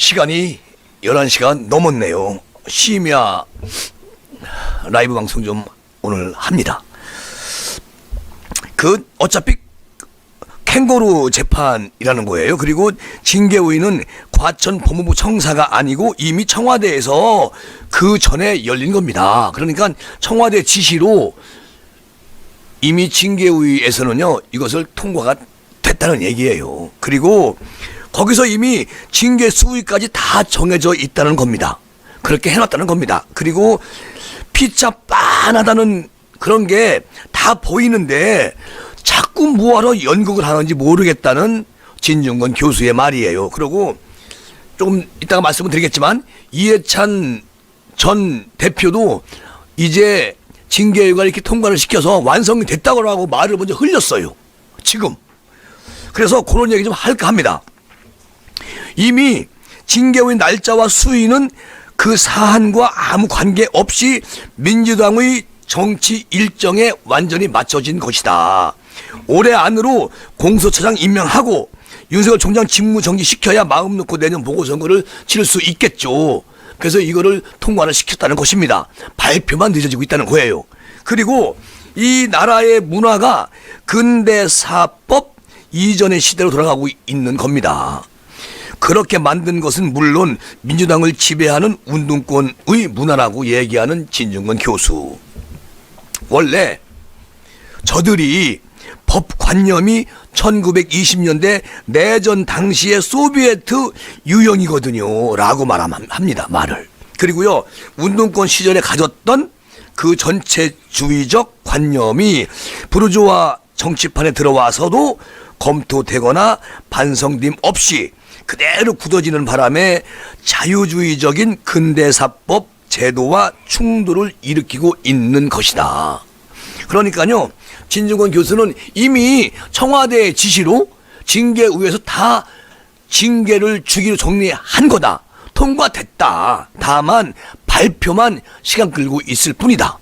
시간이 11시가 넘었네요. 심야 라이브 방송 좀 오늘 합니다. 어차피 캥거루 재판이라는 거예요. 그리고 징계우위는 과천 법무부 청사가 아니고 이미 청와대에서 그 전에 열린 겁니다. 그러니까 청와대 지시로 이미 징계우위에서는요, 이것을 통과가 됐다는 얘기예요. 그리고 거기서 이미 징계 수위까지 다 정해져 있다는 겁니다. 그렇게 해놨다는 겁니다. 그리고 피차 빤하다는 그런 게 다 보이는데 자꾸 뭐하러 연극을 하는지 모르겠다는 진중권 교수의 말이에요. 그리고 조금 이따가 말씀을 드리겠지만 이해찬 전 대표도 이제 징계위가 이렇게 통과를 시켜서 완성이 됐다고 하고 말을 먼저 흘렸어요. 지금. 그래서 그런 얘기 좀 할까 합니다. 이미 징계위 날짜와 수위는 그 사안과 아무 관계없이 민주당의 정치 일정에 완전히 맞춰진 것이다. 올해 안으로 공수처장 임명하고 윤석열 총장 직무 정지시켜야 마음 놓고 내년 보궐선거를 치를 수 있겠죠. 그래서 이거를 통과를 시켰다는 것입니다. 발표만 늦어지고 있다는 거예요. 그리고 이 나라의 문화가 근대사법 이전의 시대로 돌아가고 있는 겁니다. 그렇게 만든 것은 물론 민주당을 지배하는 운동권의 문화라고 얘기하는 진중권 교수. 원래 저들이 법관념이 1920년대 내전 당시의 소비에트 유형이거든요 라고 말합니다. 말을. 그리고요, 운동권 시절에 가졌던 그 전체주의적 관념이 부르주아 정치판에 들어와서도 검토되거나 반성됨 없이 그대로 굳어지는 바람에 자유주의적인 근대사법 제도와 충돌을 일으키고 있는 것이다. 그러니까요, 진중권 교수는 이미 청와대의 지시로 징계위에서 다 징계를 주기로 정리한 거다. 통과됐다. 다만 발표만 시간 끌고 있을 뿐이다.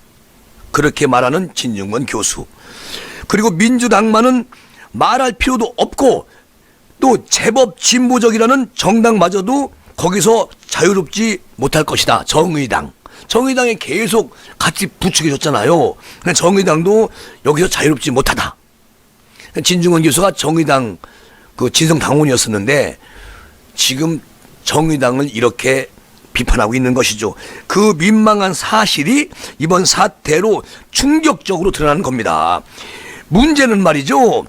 그렇게 말하는 진중권 교수. 그리고 민주당만은 말할 필요도 없고 또 제법 진보적이라는 정당마저도 거기서 자유롭지 못할 것이다. 정의당에 계속 같이 부추겨줬잖아요. 근데 정의당도 여기서 자유롭지 못하다. 진중권 교수가 정의당 그 진성당원이었었는데 지금 정의당을 이렇게 비판하고 있는 것이죠. 그 민망한 사실이 이번 사태로 충격적으로 드러나는 겁니다. 문제는 말이죠,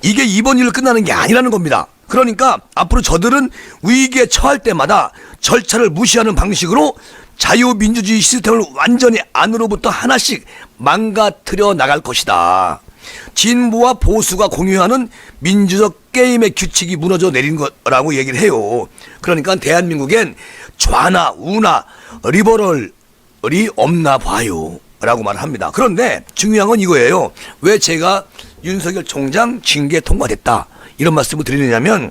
이게 이번 일로 끝나는 게 아니라는 겁니다. 그러니까 앞으로 저들은 위기에 처할 때마다 절차를 무시하는 방식으로 자유민주주의 시스템을 완전히 안으로부터 하나씩 망가뜨려 나갈 것이다. 진보와 보수가 공유하는 민주적 게임의 규칙이 무너져 내린 거라고 얘기를 해요. 그러니까 대한민국엔 좌나 우나 리버럴이 없나 봐요 라고 말을 합니다. 그런데 중요한 건 이거예요. 왜 제가 윤석열 총장 징계 통과됐다 이런 말씀을 드리느냐면,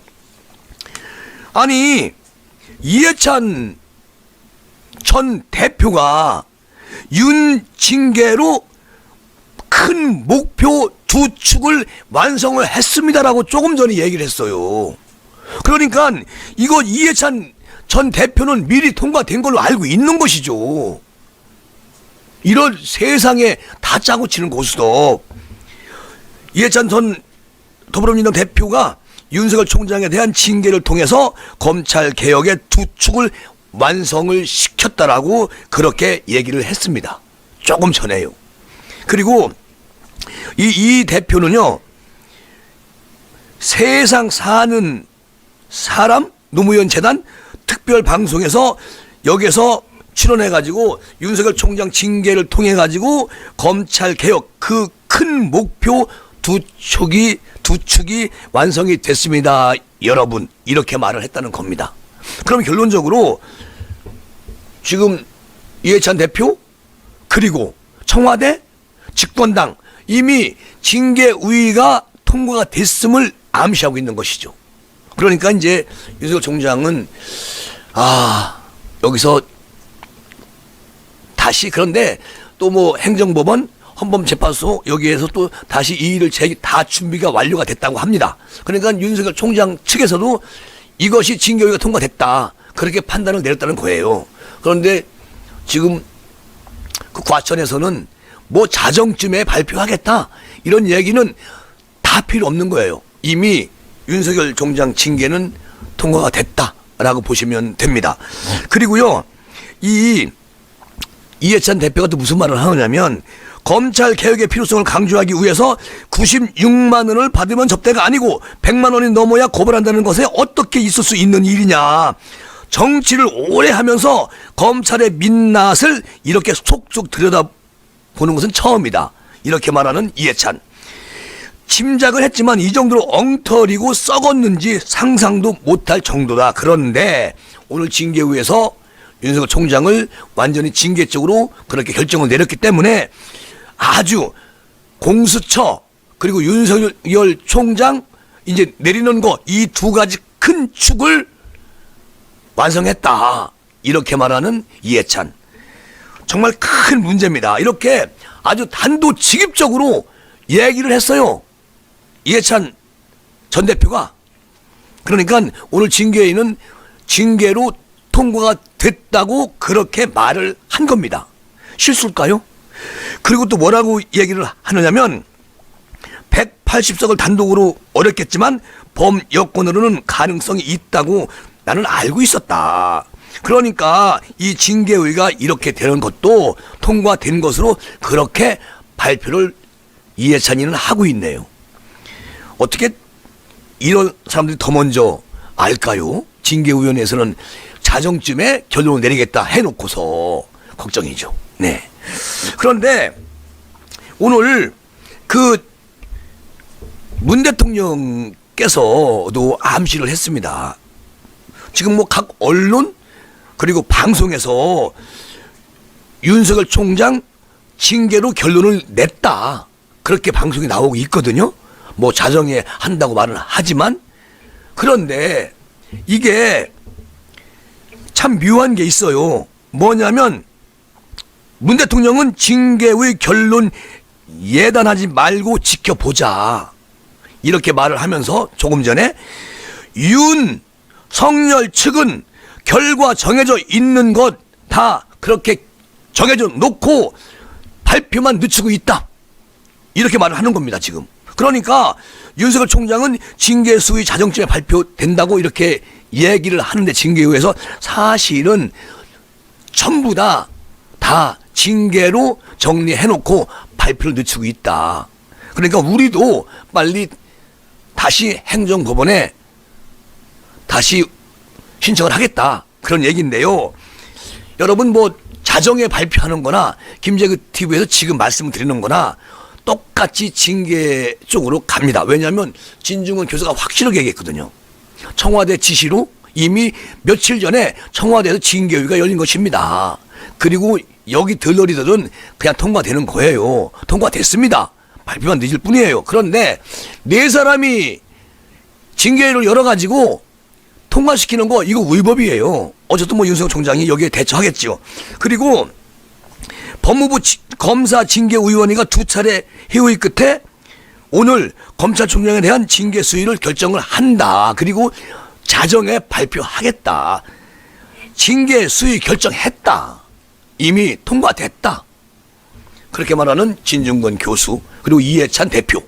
아니 이해찬 전 대표가 윤 징계로 큰 목표 두 축을 완성을 했습니다라고 조금 전에 얘기를 했어요. 그러니까 이거 이해찬 전 대표는 미리 통과된 걸로 알고 있는 것이죠. 이런 세상에 다 짜고 치는 고스톱. 이해찬 전 더불어민주당 대표가 윤석열 총장에 대한 징계를 통해서 검찰 개혁의 두 축을 완성을 시켰다라고 그렇게 얘기를 했습니다. 조금 전에요. 그리고 이 대표는요, 세상 사는 사람 노무현 재단 특별 방송에서 여기서 출연해가지고 윤석열 총장 징계를 통해가지고 검찰 개혁 그 큰 목표 두 축이 완성이 됐습니다. 여러분, 이렇게 말을 했다는 겁니다. 그럼 결론적으로 지금 이해찬 대표 그리고 청와대 집권당 이미 징계위가 통과가 됐음을 암시하고 있는 것이죠. 그러니까 이제 윤석열 총장은 여기서 다시, 그런데 또 뭐 행정법원 헌법재판소 여기에서 또 다시 이 일을 다 준비가 완료가 됐다고 합니다. 그러니까 윤석열 총장 측에서도 이것이 징계위가 통과됐다. 그렇게 판단을 내렸다는 거예요. 그런데 지금 그 과천에서는 뭐 자정쯤에 발표하겠다. 이런 얘기는 다 필요 없는 거예요. 이미 윤석열 총장 징계는 통과가 됐다라고 보시면 됩니다. 그리고요, 이해찬 대표가 또 무슨 말을 하느냐면, 검찰 개혁의 필요성을 강조하기 위해서 96만 원을 받으면 접대가 아니고 100만 원이 넘어야 고발한다는 것에 어떻게 있을 수 있는 일이냐. 정치를 오래 하면서 검찰의 민낯을 이렇게 속속 들여다보는 것은 처음이다. 이렇게 말하는 이해찬. 짐작을 했지만 이 정도로 엉터리고 썩었는지 상상도 못할 정도다. 그런데 오늘 징계위에서 윤석열 총장을 완전히 징계적으로 그렇게 결정을 내렸기 때문에 아주 공수처 그리고 윤석열 총장 이제 내리는 거 이 두 가지 큰 축을 완성했다. 이렇게 말하는 이해찬. 정말 큰 문제입니다. 이렇게 아주 단도직입적으로 얘기를 했어요. 이해찬 전 대표가. 그러니까 오늘 징계위는 징계로 통과가 됐다고 그렇게 말을 한 겁니다. 실수일까요? 그리고 또 뭐라고 얘기를 하느냐면 180석을 단독으로 어렵겠지만 범여권으로는 가능성이 있다고 나는 알고 있었다. 그러니까 이 징계위가 이렇게 되는 것도 통과된 것으로 그렇게 발표를 이해찬이는 하고 있네요. 어떻게 이런 사람들이 더 먼저 알까요? 징계위원회에서는 자정쯤에 결론을 내리겠다 해놓고서 걱정이죠. 네. 그런데 오늘 그 문 대통령께서도 암시를 했습니다. 지금 뭐 각 언론 그리고 방송에서 윤석열 총장 징계로 결론을 냈다. 그렇게 방송이 나오고 있거든요. 뭐 자정에 한다고 말은 하지만 그런데 이게 참 묘한 게 있어요. 뭐냐면 문 대통령은 징계의 결론 예단하지 말고 지켜보자. 이렇게 말을 하면서 조금 전에 윤석열 측은 결과 정해져 있는 것 다 그렇게 정해져 놓고 발표만 늦추고 있다. 이렇게 말을 하는 겁니다, 지금. 그러니까 윤석열 총장은 징계 수위 자정쯤에 발표된다고 이렇게 얘기를 하는데 징계위에서 사실은 전부 다 징계로 정리해놓고 발표를 늦추고 있다. 그러니까 우리도 빨리 다시 행정법원에 다시 신청을 하겠다. 그런 얘기인데요. 여러분 뭐 자정에 발표하는 거나 김재규 TV에서 지금 말씀을 드리는 거나 똑같이 징계 쪽으로 갑니다. 왜냐하면 진중권 교수가 확실하게 얘기했거든요. 청와대 지시로 이미 며칠 전에 청와대에서 징계위가 열린 것입니다. 그리고 여기 들러리들은 그냥 통과되는 거예요. 통과됐습니다. 발표만 늦을 뿐이에요. 그런데 네 사람이 징계위를 열어가지고 통과시키는 거 이거 위법이에요. 어쨌든 뭐 윤석열 총장이 여기에 대처하겠죠. 그리고 법무부 검사 징계위원회가 두 차례 회의 끝에 오늘 검찰총장에 대한 징계 수위를 결정을 한다. 그리고 자정에 발표하겠다. 징계 수위 결정했다. 이미 통과됐다. 그렇게 말하는 진중권 교수 그리고 이해찬 대표.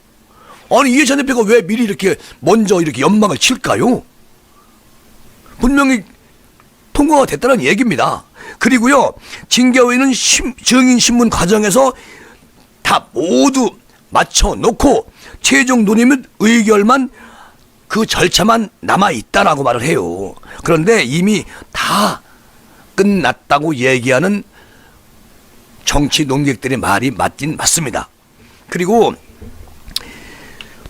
아니 이해찬 대표가 왜 미리 이렇게 먼저 이렇게 연막을 칠까요? 분명히 통과가 됐다는 얘기입니다. 그리고요 징계위는 증인신문 과정에서 다 모두 맞춰놓고 최종 논의 및 의결만 그 절차만 남아있다라고 말을 해요. 그런데 이미 다 끝났다고 얘기하는 정치 논객들의 말이 맞긴 맞습니다. 그리고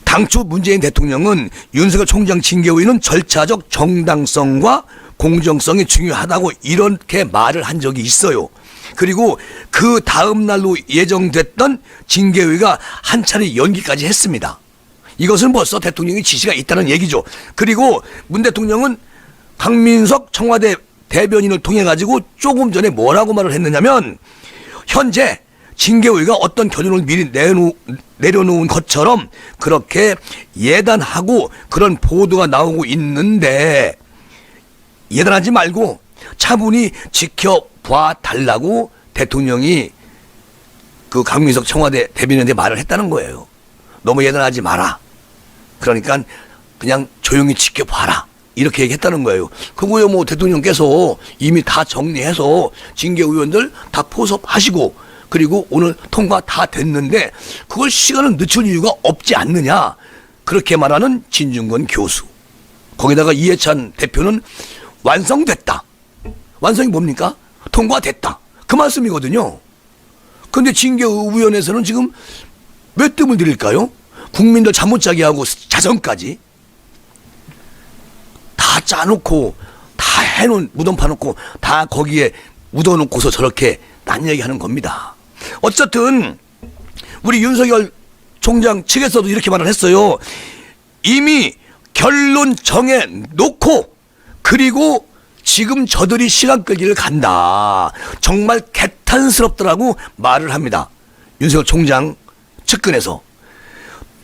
당초 문재인 대통령은 윤석열 총장 징계위는 절차적 정당성과 공정성이 중요하다고 이렇게 말을 한 적이 있어요. 그리고 그 다음 날로 예정됐던 징계위가 한 차례 연기까지 했습니다. 이것은 벌써 대통령의 지시가 있다는 얘기죠. 그리고 문 대통령은 강민석 청와대 대변인을 통해 가지고 조금 전에 뭐라고 말을 했느냐면 현재 징계위가 어떤 결론을 미리 내려놓은 것처럼 그렇게 예단하고 그런 보도가 나오고 있는데 예단하지 말고 차분히 지켜봐 달라고 대통령이 그 강민석 청와대 대변인한테 말을 했다는 거예요. 너무 예단하지 마라. 그러니까 그냥 조용히 지켜봐라. 이렇게 얘기했다는 거예요. 그거요, 뭐 대통령께서 이미 다 정리해서 징계 의원들 다 포섭하시고 그리고 오늘 통과 다 됐는데 그걸 시간을 늦출 이유가 없지 않느냐. 그렇게 말하는 진중권 교수. 거기다가 이해찬 대표는 완성됐다. 완성이 뭡니까? 통과됐다. 그 말씀이거든요. 그런데 징계위원회에서는 지금 몇 뜸을 들일까요? 국민들 잠 못 자게 하고 자정까지 다 짜놓고 다 해놓은 무덤 파놓고 다 거기에 묻어놓고서 저렇게 딴 얘기하는 겁니다. 어쨌든 우리 윤석열 총장 측에서도 이렇게 말을 했어요. 이미 결론 정해놓고 그리고 지금 저들이 시간 끌기를 간다. 정말 개탄스럽더라고 말을 합니다. 윤석열 총장 측근에서.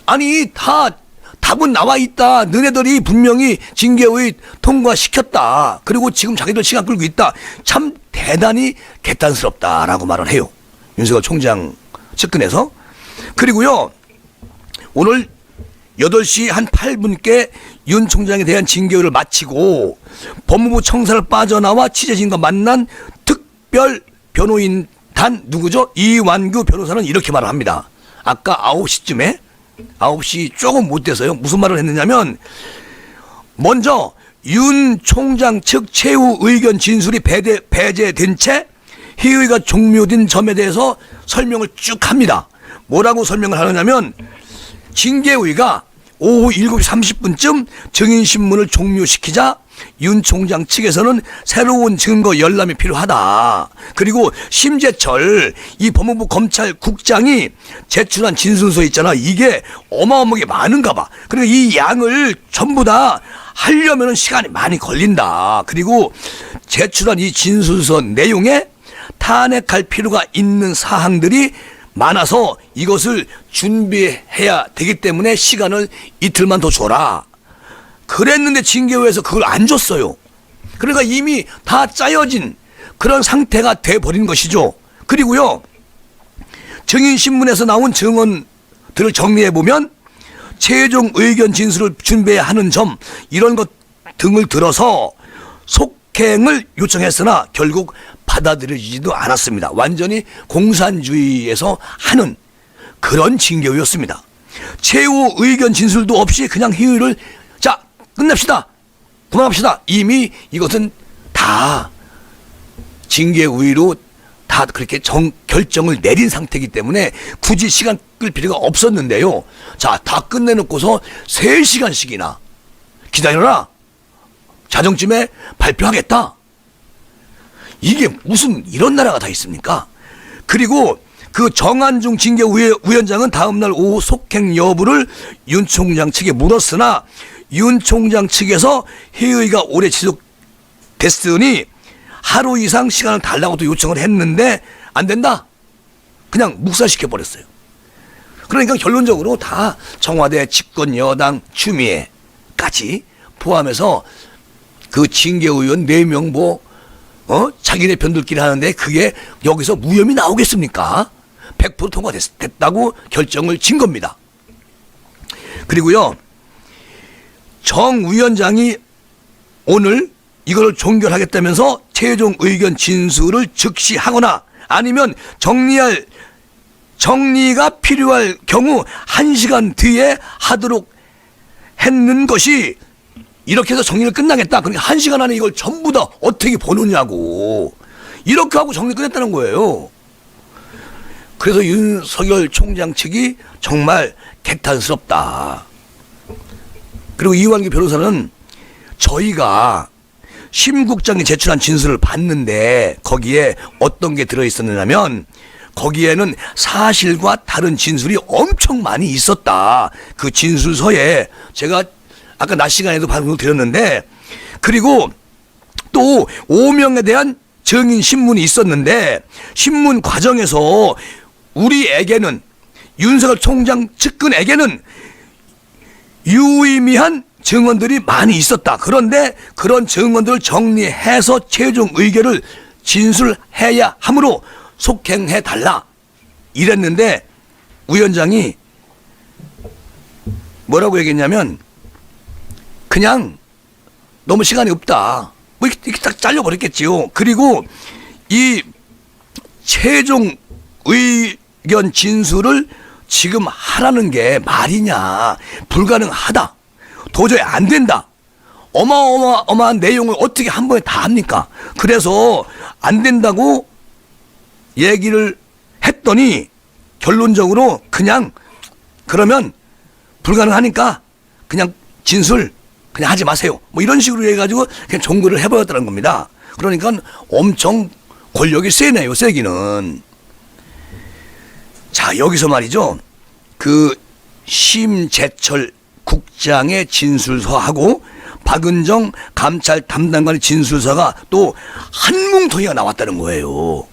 아니 다 답은 나와 있다. 너네들이 분명히 징계의 통과시켰다. 그리고 지금 자기들 시간 끌고 있다. 참 대단히 개탄스럽다라고 말을 해요. 윤석열 총장 측근에서. 그리고요 오늘 8시 한 8분께 윤 총장에 대한 징계를 마치고 법무부 청사를 빠져나와 취재진과 만난 특별 변호인단 누구죠? 이완규 변호사는 이렇게 말을 합니다. 아까 9시쯤에 9시 조금 못 돼서요. 무슨 말을 했느냐면 먼저 윤 총장 측 최후 의견 진술이 배제된 채 회의가 종료된 점에 대해서 설명을 쭉 합니다. 뭐라고 설명을 하느냐면 징계위가 오후 7시 30분쯤 증인신문을 종료시키자 윤 총장 측에서는 새로운 증거 열람이 필요하다. 그리고 심재철 이 법무부 검찰국장이 제출한 진술서 있잖아. 이게 어마어마하게 많은가 봐. 그리고 이 양을 전부 다 하려면 시간이 많이 걸린다. 그리고 제출한 이 진술서 내용에 탄핵할 필요가 있는 사항들이 많아서 이것을 준비해야 되기 때문에 시간을 이틀만 더 줘라. 그랬는데 징계위에서 그걸 안 줬어요. 그러니까 이미 다 짜여진 그런 상태가 돼버린 것이죠. 그리고요 증인신문에서 나온 증언들을 정리해보면 최종 의견 진술을 준비해야 하는 점 이런 것 등을 들어서 속행을 요청했으나 결국 받아들여지지도 않았습니다. 완전히 공산주의에서 하는 그런 징계위였습니다. 최후 의견 진술도 없이 그냥 회의를 자 끝냅시다. 그만합시다. 이미 이것은 다 징계위로 다 그렇게 결정을 내린 상태이기 때문에 굳이 시간 끌 필요가 없었는데요. 자, 다 끝내놓고서 3시간씩이나 기다려라. 자정쯤에 발표하겠다. 이게 무슨 이런 나라가 다 있습니까? 그리고 그 정한중 징계위원장은 다음날 오후 속행 여부를 윤 총장 측에 물었으나 윤 총장 측에서 회의가 오래 지속됐으니 하루 이상 시간을 달라고 또 요청을 했는데 안 된다. 그냥 묵살시켜버렸어요. 그러니까 결론적으로 다 청와대 집권 여당 추미애까지 포함해서 그 징계의원 4명 자기네 편들끼리 하는데 그게 여기서 무혐의 나오겠습니까? 100% 통과됐다고 결정을 진 겁니다. 그리고요 정 위원장이 오늘 이걸 종결하겠다면서 최종 의견 진술을 즉시 하거나 아니면 정리가 필요할 경우 1시간 뒤에 하도록 했는 것이 이렇게 해서 정리를 끝나겠다. 그러니까 1시간 안에 이걸 전부 다 어떻게 보느냐고. 이렇게 하고 정리 끝냈다는 거예요. 그래서 윤석열 총장 측이 정말 개탄스럽다. 그리고 이완규 변호사는 저희가 심국장이 제출한 진술을 봤는데 거기에 어떤 게 들어있었느냐면 거기에는 사실과 다른 진술이 엄청 많이 있었다. 그 진술서에 제가 아까 낮 시간에도 방송을 드렸는데 그리고 또 5명에 대한 증인 신문이 있었는데 신문 과정에서 우리에게는 윤석열 총장 측근에게는 유의미한 증언들이 많이 있었다. 그런데 그런 증언들을 정리해서 최종 의견을 진술해야 하므로 속행해 달라 이랬는데 위원장이 뭐라고 얘기했냐면 그냥 너무 시간이 없다. 뭐 이렇게 딱 잘려버렸겠지요. 그리고 이 최종 의견 진술을 지금 하라는 게 말이냐. 불가능하다. 도저히 안 된다. 어마어마한 내용을 어떻게 한 번에 다 합니까? 그래서 안 된다고 얘기를 했더니 결론적으로 그냥 그러면 불가능하니까 그냥 진술 그냥 하지 마세요. 뭐 이런 식으로 해가지고 그냥 종결을 해버렸다는 겁니다. 그러니까 엄청 권력이 세네요. 세기는. 자, 여기서 말이죠. 그 심재철 국장의 진술서하고 박은정 감찰 담당관의 진술서가 또 한뭉텅이가 나왔다는 거예요.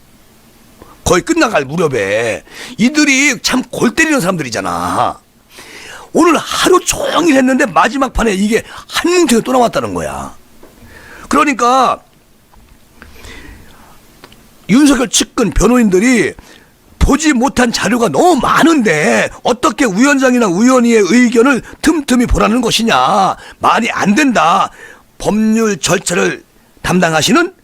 거의 끝나갈 무렵에. 이들이 참 골 때리는 사람들이잖아. 오늘 하루 종일 했는데 마지막 판에 이게 한뭉텅이가 또 나왔다는 거야. 그러니까 윤석열 측근 변호인들이 보지 못한 자료가 너무 많은데 어떻게 위원장이나 위원회의 의견을 틈틈이 보라는 것이냐. 말이 안 된다. 법률 절차를 담당하시는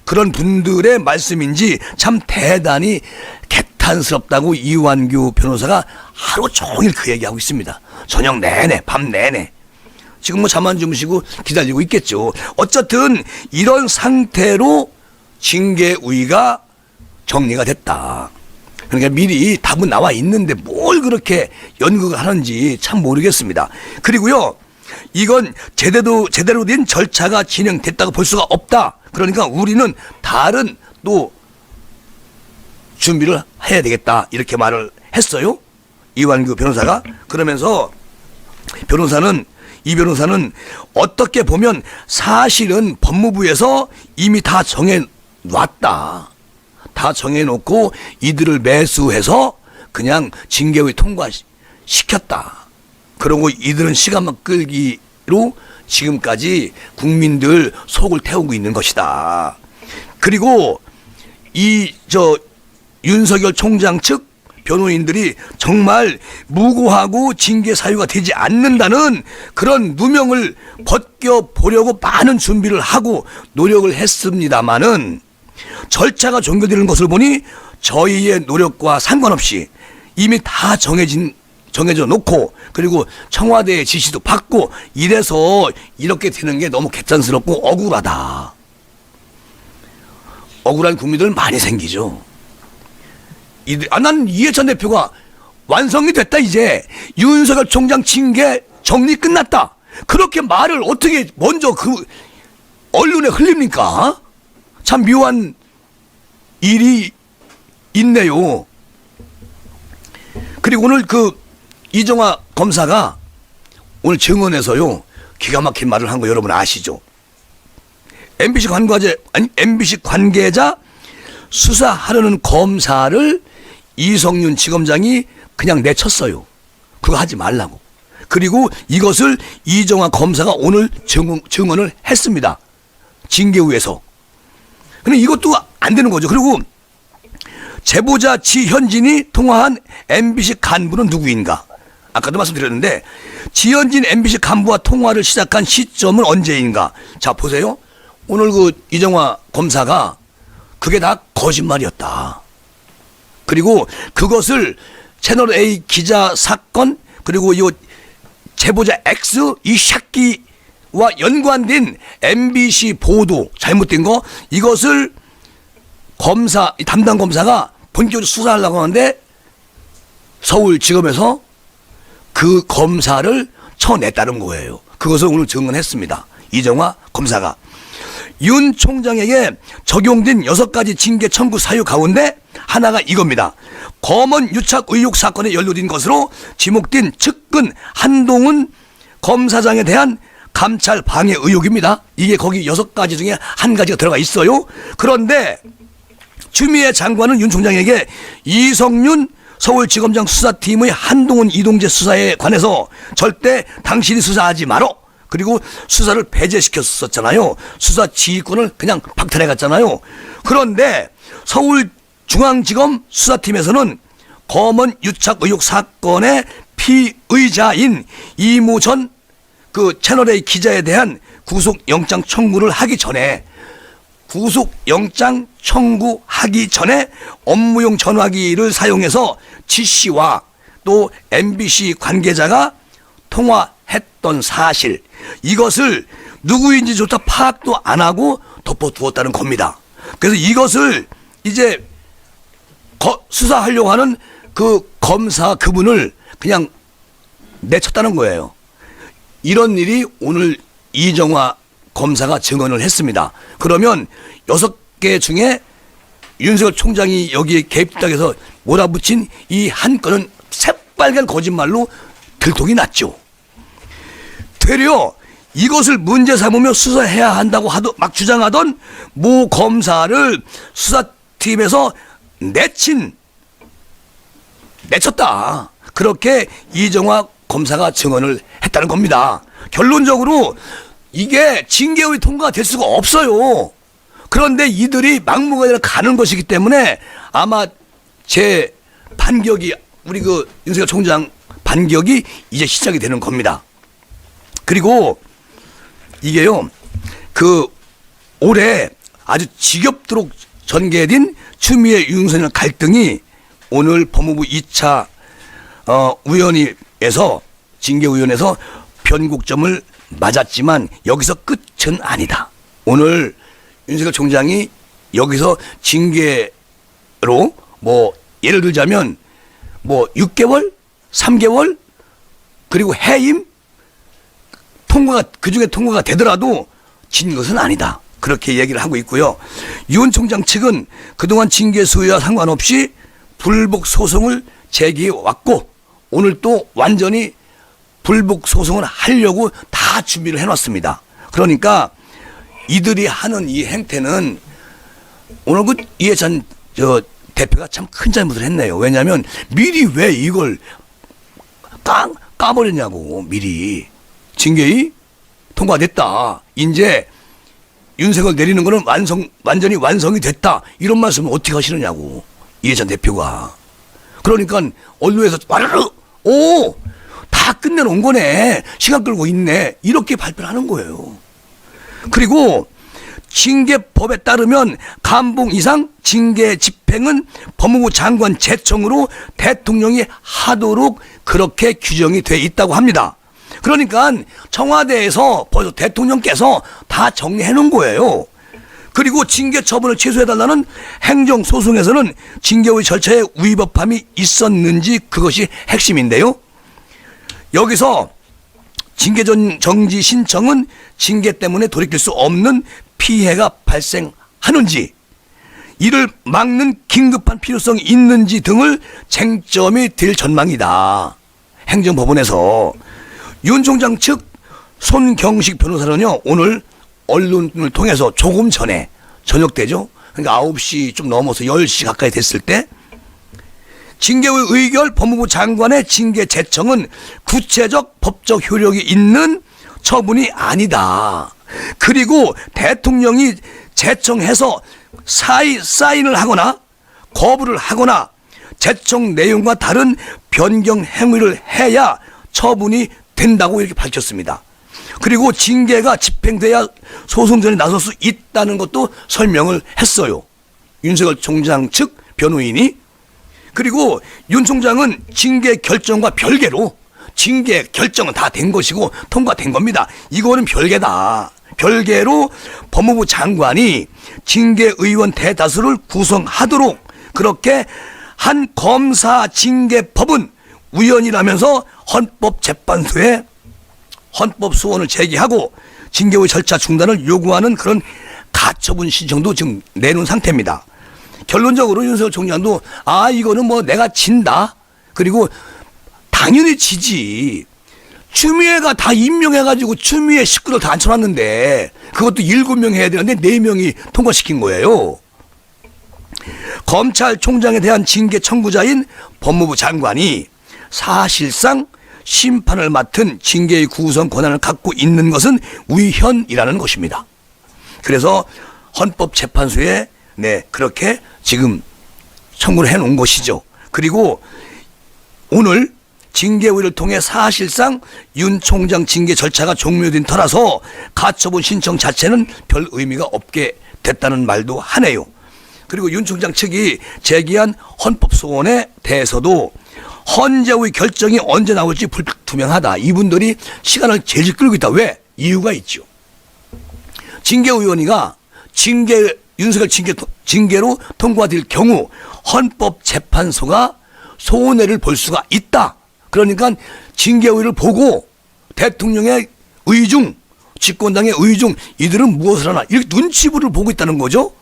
그런 분들의 말씀인지 참 대단히 개탄스럽다고 이완규 변호사가 하루 종일 그 얘기하고 있습니다. 저녁 내내, 밤 내내. 지금 뭐 잠 안 주무시고 기다리고 있겠죠. 어쨌든 이런 상태로 징계우위가 정리가 됐다. 그러니까 미리 답은 나와 있는데 뭘 그렇게 연극을 하는지 참 모르겠습니다. 그리고요, 이건 제대로 된 절차가 진행됐다고 볼 수가 없다. 그러니까 우리는 다른 또 준비를 해야 되겠다. 이렇게 말을 했어요. 이완규 변호사가. 그러면서 이 변호사는 어떻게 보면 사실은 법무부에서 이미 다 정해놨다. 다 정해놓고 이들을 매수해서 그냥 징계의 통과시켰다. 그러고 이들은 시간만 끌기로 지금까지 국민들 속을 태우고 있는 것이다. 그리고 윤석열 총장 측 변호인들이 정말 무고하고 징계 사유가 되지 않는다는 그런 누명을 벗겨보려고 많은 준비를 하고 노력을 했습니다마는 절차가 종결되는 것을 보니 저희의 노력과 상관없이 이미 다 정해져 놓고 그리고 청와대의 지시도 받고 이래서 이렇게 되는 게 너무 개탄스럽고 억울하다. 억울한 국민들 많이 생기죠. 난 이해찬 대표가 완성이 됐다. 이제 윤석열 총장 징계 정리 끝났다. 그렇게 말을 어떻게 먼저 그 언론에 흘립니까? 참 묘한 일이 있네요. 그리고 오늘 그 이정화 검사가 오늘 증언에서요 기가 막힌 말을 한 거 여러분 아시죠? MBC 관계자 수사하려는 검사를 이성윤 지검장이 그냥 내쳤어요. 그거 하지 말라고. 그리고 이것을 이정화 검사가 오늘 증언을 했습니다. 징계위에서. 근데 이것도 안 되는 거죠. 그리고 제보자 지현진이 통화한 MBC 간부는 누구인가? 아까도 말씀드렸는데 지현진 MBC 간부와 통화를 시작한 시점은 언제인가? 자, 보세요. 오늘 그 이정화 검사가 그게 다 거짓말이었다. 그리고 그것을 채널A 기자 사건 그리고 이 제보자 X 이 새끼와 연관된 MBC 보도 잘못된 거 이것을 담당 검사가 본격적으로 수사하려고 하는데 서울지검에서 그 검사를 쳐냈다는 거예요. 그것을 오늘 증언했습니다. 이정화 검사가. 윤 총장에게 적용된 6가지 징계 청구 사유 가운데 하나가 이겁니다. 검언 유착 의혹 사건에 연루된 것으로 지목된 측근 한동훈 검사장에 대한 감찰 방해 의혹입니다. 이게 거기 6가지 중에 한 가지가 들어가 있어요. 그런데 추미애 장관은 윤 총장에게 이성윤 서울지검장 수사팀의 한동훈 이동재 수사에 관해서 절대 당신이 수사하지 말어. 그리고 수사를 배제시켰었잖아요. 수사 지휘권을 그냥 박탈해 갔잖아요. 그런데 서울중앙지검 수사팀에서는 검언 유착 의혹 사건의 피의자인 이모 전 그 채널A 기자에 대한 구속영장 청구를 하기 전에 업무용 전화기를 사용해서 지 씨와 또 MBC 관계자가 통화했던 사실, 이것을 누구인지조차 파악도 안 하고 덮어두었다는 겁니다. 그래서 이것을 이제 수사하려고 하는 그 검사 그분을 그냥 내쳤다는 거예요. 이런 일이 오늘 이정화 검사가 증언을 했습니다. 그러면 6개 중에 윤석열 총장이 여기에 개입했다고 해서 몰아붙인 이 한 건은 새빨간 거짓말로 들통이 났죠. 되려 이것을 문제 삼으며 수사해야 한다고 막 주장하던 모 검사를 수사팀에서 내쳤다. 그렇게 이정화 검사가 증언을 했다는 겁니다. 결론적으로 이게 징계의 통과가 될 수가 없어요. 그런데 이들이 막무가내로 가는 것이기 때문에 아마 제 반격이, 우리 그 윤석열 총장 반격이 이제 시작이 되는 겁니다. 그리고 이게요, 그 올해 아주 지겹도록 전개된 추미애 윤석열 갈등이 오늘 법무부 2차 징계위원회에서 변곡점을 맞았지만 여기서 끝은 아니다. 오늘 윤석열 총장이 여기서 징계로 뭐 예를 들자면 뭐 6개월, 3개월 그리고 해임 그중에 통과가 되더라도 진 것은 아니다. 그렇게 얘기를 하고 있고요. 윤 총장 측은 그동안 징계 수위와 상관없이 불복 소송을 제기해 왔고 오늘 또 완전히 불복 소송을 하려고 다 준비를 해놨습니다. 그러니까 이들이 하는 이 행태는 오늘 그 이해찬 대표가 참 큰 잘못을 했네요. 왜냐하면 미리 왜 이걸 까버렸냐고. 미리 징계위 통과됐다. 이제 윤석열 내리는 거는 완전히 완성이 됐다. 이런 말씀을 어떻게 하시느냐고. 이해찬 대표가. 그러니까 언론에서 다 끝내놓은 거네. 시간 끌고 있네. 이렇게 발표를 하는 거예요. 그리고 징계법에 따르면 감봉 이상 징계 집행은 법무부 장관 제청으로 대통령이 하도록 그렇게 규정이 돼 있다고 합니다. 그러니까 청와대에서 벌써 대통령께서 다 정리해 놓은 거예요. 그리고 징계 처분을 취소해달라는 행정소송에서는 징계의 절차에 위법함이 있었는지 그것이 핵심인데요. 여기서 징계 정지 신청은 징계 때문에 돌이킬 수 없는 피해가 발생하는지, 이를 막는 긴급한 필요성이 있는지 등을 쟁점이 될 전망이다. 행정법원에서. 윤 총장 측 손경식 변호사는요, 오늘 언론을 통해서 조금 전에, 저녁 때죠, 그러니까 9시 좀 넘어서 10시 가까이 됐을 때, 징계의 의결 법무부 장관의 징계 제청은 구체적 법적 효력이 있는 처분이 아니다. 그리고 대통령이 제청해서 사인을 하거나 거부를 하거나 제청 내용과 다른 변경 행위를 해야 처분이 된다고 이렇게 밝혔습니다. 그리고 징계가 집행돼야 소송전에 나설 수 있다는 것도 설명을 했어요. 윤석열 총장 측 변호인이. 그리고 윤 총장은 징계 결정과 별개로, 징계 결정은 다 된 것이고 통과된 겁니다. 이거는 별개다. 별개로 법무부 장관이 징계의원 대다수를 구성하도록 그렇게 한 검사 징계법은 우연이라면서 헌법재판소에 헌법소원을 제기하고 징계의 절차 중단을 요구하는 그런 가처분 신청도 지금 내놓은 상태입니다. 결론적으로 윤석열 총장도 이거는 뭐 내가 진다. 그리고 당연히 지지. 추미애가 다 임명해가지고 추미애 식구들 다 앉혀놨는데 그것도 7명 해야 되는데 4명이 통과시킨 거예요. 검찰총장에 대한 징계 청구자인 법무부 장관이 사실상 심판을 맡은 징계의 구성 권한을 갖고 있는 것은 위헌이라는 것입니다. 그래서 헌법재판소에 그렇게 지금 청구를 해놓은 것이죠. 그리고 오늘 징계위를 통해 사실상 윤 총장 징계 절차가 종료된 터라서 가처분 신청 자체는 별 의미가 없게 됐다는 말도 하네요. 그리고 윤 총장 측이 제기한 헌법소원에 대해서도 헌재의 결정이 언제 나올지 불투명하다. 이분들이 시간을 제일 끌고 있다. 왜? 이유가 있죠. 징계위원회가 윤석열 징계로 통과될 경우 헌법재판소가 소원회를 볼 수가 있다. 그러니까 징계위를 보고 대통령의 의중, 집권당의 의중, 이들은 무엇을 하나 이렇게 눈치보를 보고 있다는 거죠.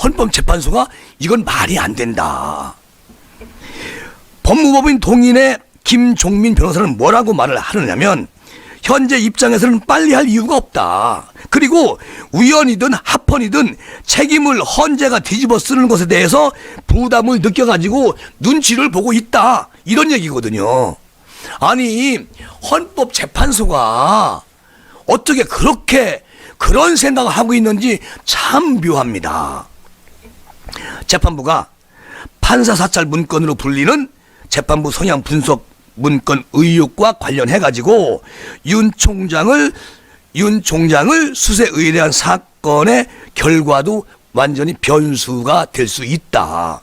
헌법재판소가 이건 말이 안 된다. 법무법인 동인의 김종민 변호사는 뭐라고 말을 하느냐면 현재 입장에서는 빨리 할 이유가 없다. 그리고 위헌이든 합헌이든 책임을 헌재가 뒤집어 쓰는 것에 대해서 부담을 느껴가지고 눈치를 보고 있다. 이런 얘기거든요. 아니 헌법재판소가 어떻게 그렇게 그런 생각을 하고 있는지 참 묘합니다. 재판부가 판사사찰 문건으로 불리는 재판부 성향 분석 문건 의혹과 관련해가지고 윤 총장을 수세 의뢰한 사건의 결과도 완전히 변수가 될 수 있다.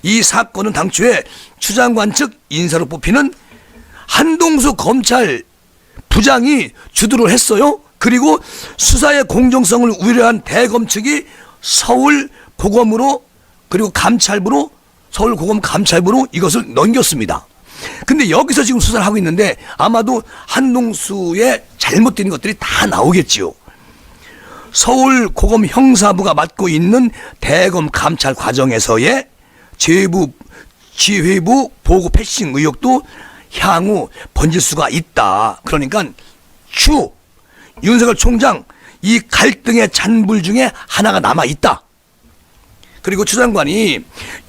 이 사건은 당초에 추 장관 측 인사로 뽑히는 한동수 검찰 부장이 주도를 했어요. 그리고 수사의 공정성을 우려한 대검 측이 서울고검으로 그리고 감찰부로 서울고검 감찰부로 이것을 넘겼습니다. 근데 여기서 지금 수사를 하고 있는데 아마도 한동수의 잘못된 것들이 다 나오겠지요. 서울고검 형사부가 맡고 있는 대검 감찰 과정에서의 지휘부 보고 패싱 의혹도 향후 번질 수가 있다. 그러니까 윤석열 총장 이 갈등의 잔불 중에 하나가 남아있다. 그리고 추 장관이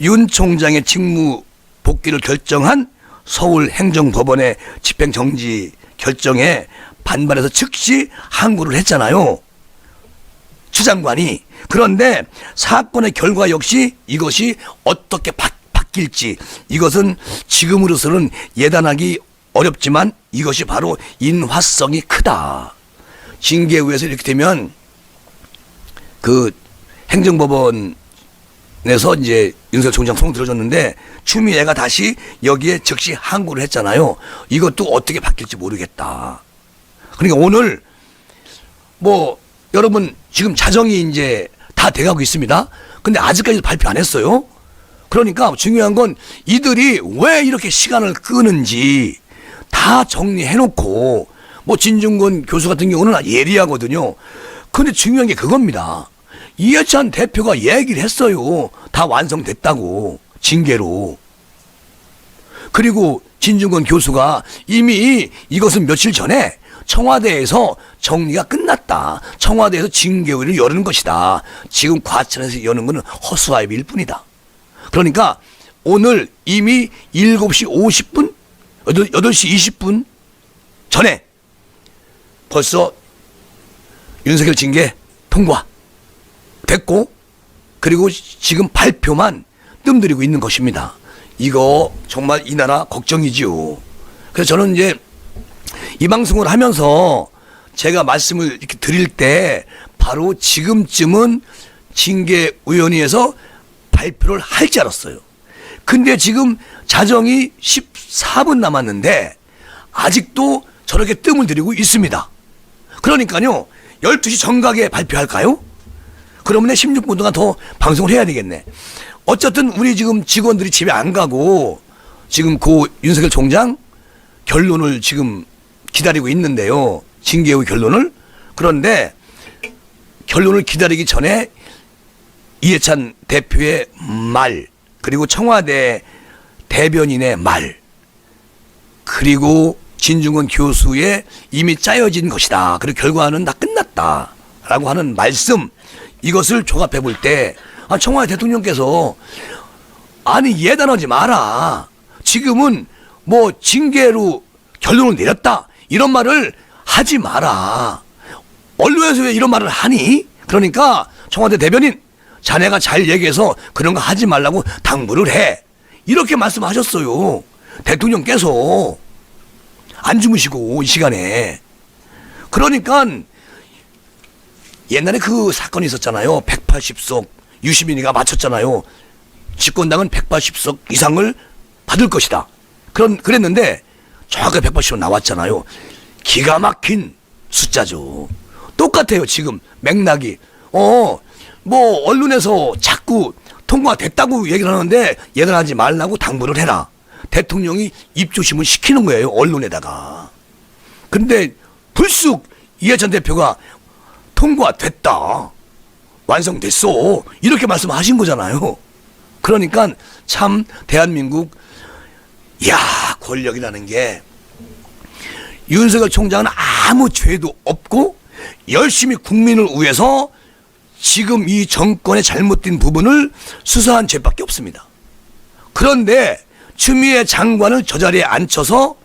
윤 총장의 직무 복귀를 결정한 서울행정법원의 집행정지 결정에 반발해서 즉시 항고를 했잖아요. 추 장관이. 그런데 사건의 결과 역시 이것이 어떻게 바뀔지 이것은 지금으로서는 예단하기 어렵지만 이것이 바로 인화성이 크다. 징계위에서 이렇게 되면 그 행정법원에서 이제 윤석열 총장 송 들어줬는데 추미애가 다시 여기에 즉시 항고를 했잖아요. 이것도 어떻게 바뀔지 모르겠다. 그러니까 오늘 뭐 여러분 지금 자정이 이제 다 돼가고 있습니다. 근데 아직까지도 발표 안 했어요. 그러니까 중요한 건 이들이 왜 이렇게 시간을 끄는지 다 정리해놓고 뭐 진중권 교수 같은 경우는 예리하거든요. 근데 중요한 게 그겁니다. 이해찬 대표가 얘기를 했어요. 다 완성됐다고. 징계로. 그리고 진중권 교수가 이미 이것은 며칠 전에 청와대에서 정리가 끝났다. 청와대에서 징계위를 여는 것이다. 지금 과천에서 여는 것은 허수아비일 뿐이다. 그러니까 오늘 이미 7시 50분, 8시 20분 전에 벌써 윤석열 징계 통과 됐고 그리고 지금 발표만 뜸들이고 있는 것입니다. 이거 정말 이 나라 걱정이지요. 그래서 저는 이제 이 방송을 하면서 제가 말씀을 이렇게 드릴 때 바로 지금쯤은 징계위원회에서 발표를 할 줄 알았어요. 근데 지금 자정이 14분 남았는데 아직도 저렇게 뜸을 들이고 있습니다. 그러니까요 12시 정각에 발표할까요? 그러면 16분 동안 더 방송을 해야 되겠네. 어쨌든 우리 지금 직원들이 집에 안 가고 지금 고 윤석열 총장 결론을 지금 기다리고 있는데요. 징계의 결론을. 그런데 결론을 기다리기 전에 이해찬 대표의 말, 그리고 청와대 대변인의 말, 그리고 진중권 교수의 이미 짜여진 것이다. 그리고 결과는 다 끝났다. 라고 하는 말씀, 이것을 종합해 볼 때, 청와대 대통령께서, 아니, 예단하지 마라. 지금은 뭐 징계로 결론을 내렸다. 이런 말을 하지 마라. 언론에서 왜 이런 말을 하니? 그러니까 청와대 대변인, 자네가 잘 얘기해서 그런 거 하지 말라고 당부를 해. 이렇게 말씀하셨어요. 대통령께서. 안 주무시고 이 시간에. 그러니까 옛날에 그 사건이 있었잖아요. 180석 유시민이가 맞췄잖아요. 집권당은 180석 이상을 받을 것이다. 그랬는데 정확하게 180석 나왔잖아요. 기가 막힌 숫자죠. 똑같아요. 지금 맥락이. 뭐 언론에서 자꾸 통과됐다고 얘기를 하는데 예단하지 말라고 당부를 해라. 대통령이 입조심을 시키는 거예요. 언론에다가. 근데 불쑥 이해찬 대표가 통과됐다. 완성됐어. 이렇게 말씀하신 거잖아요. 그러니까 참 대한민국 권력이라는 게 윤석열 총장은 아무 죄도 없고 열심히 국민을 위해서 지금 이 정권의 잘못된 부분을 수사한 죄밖에 없습니다. 그런데 추미애 장관을 저 자리에 앉혀서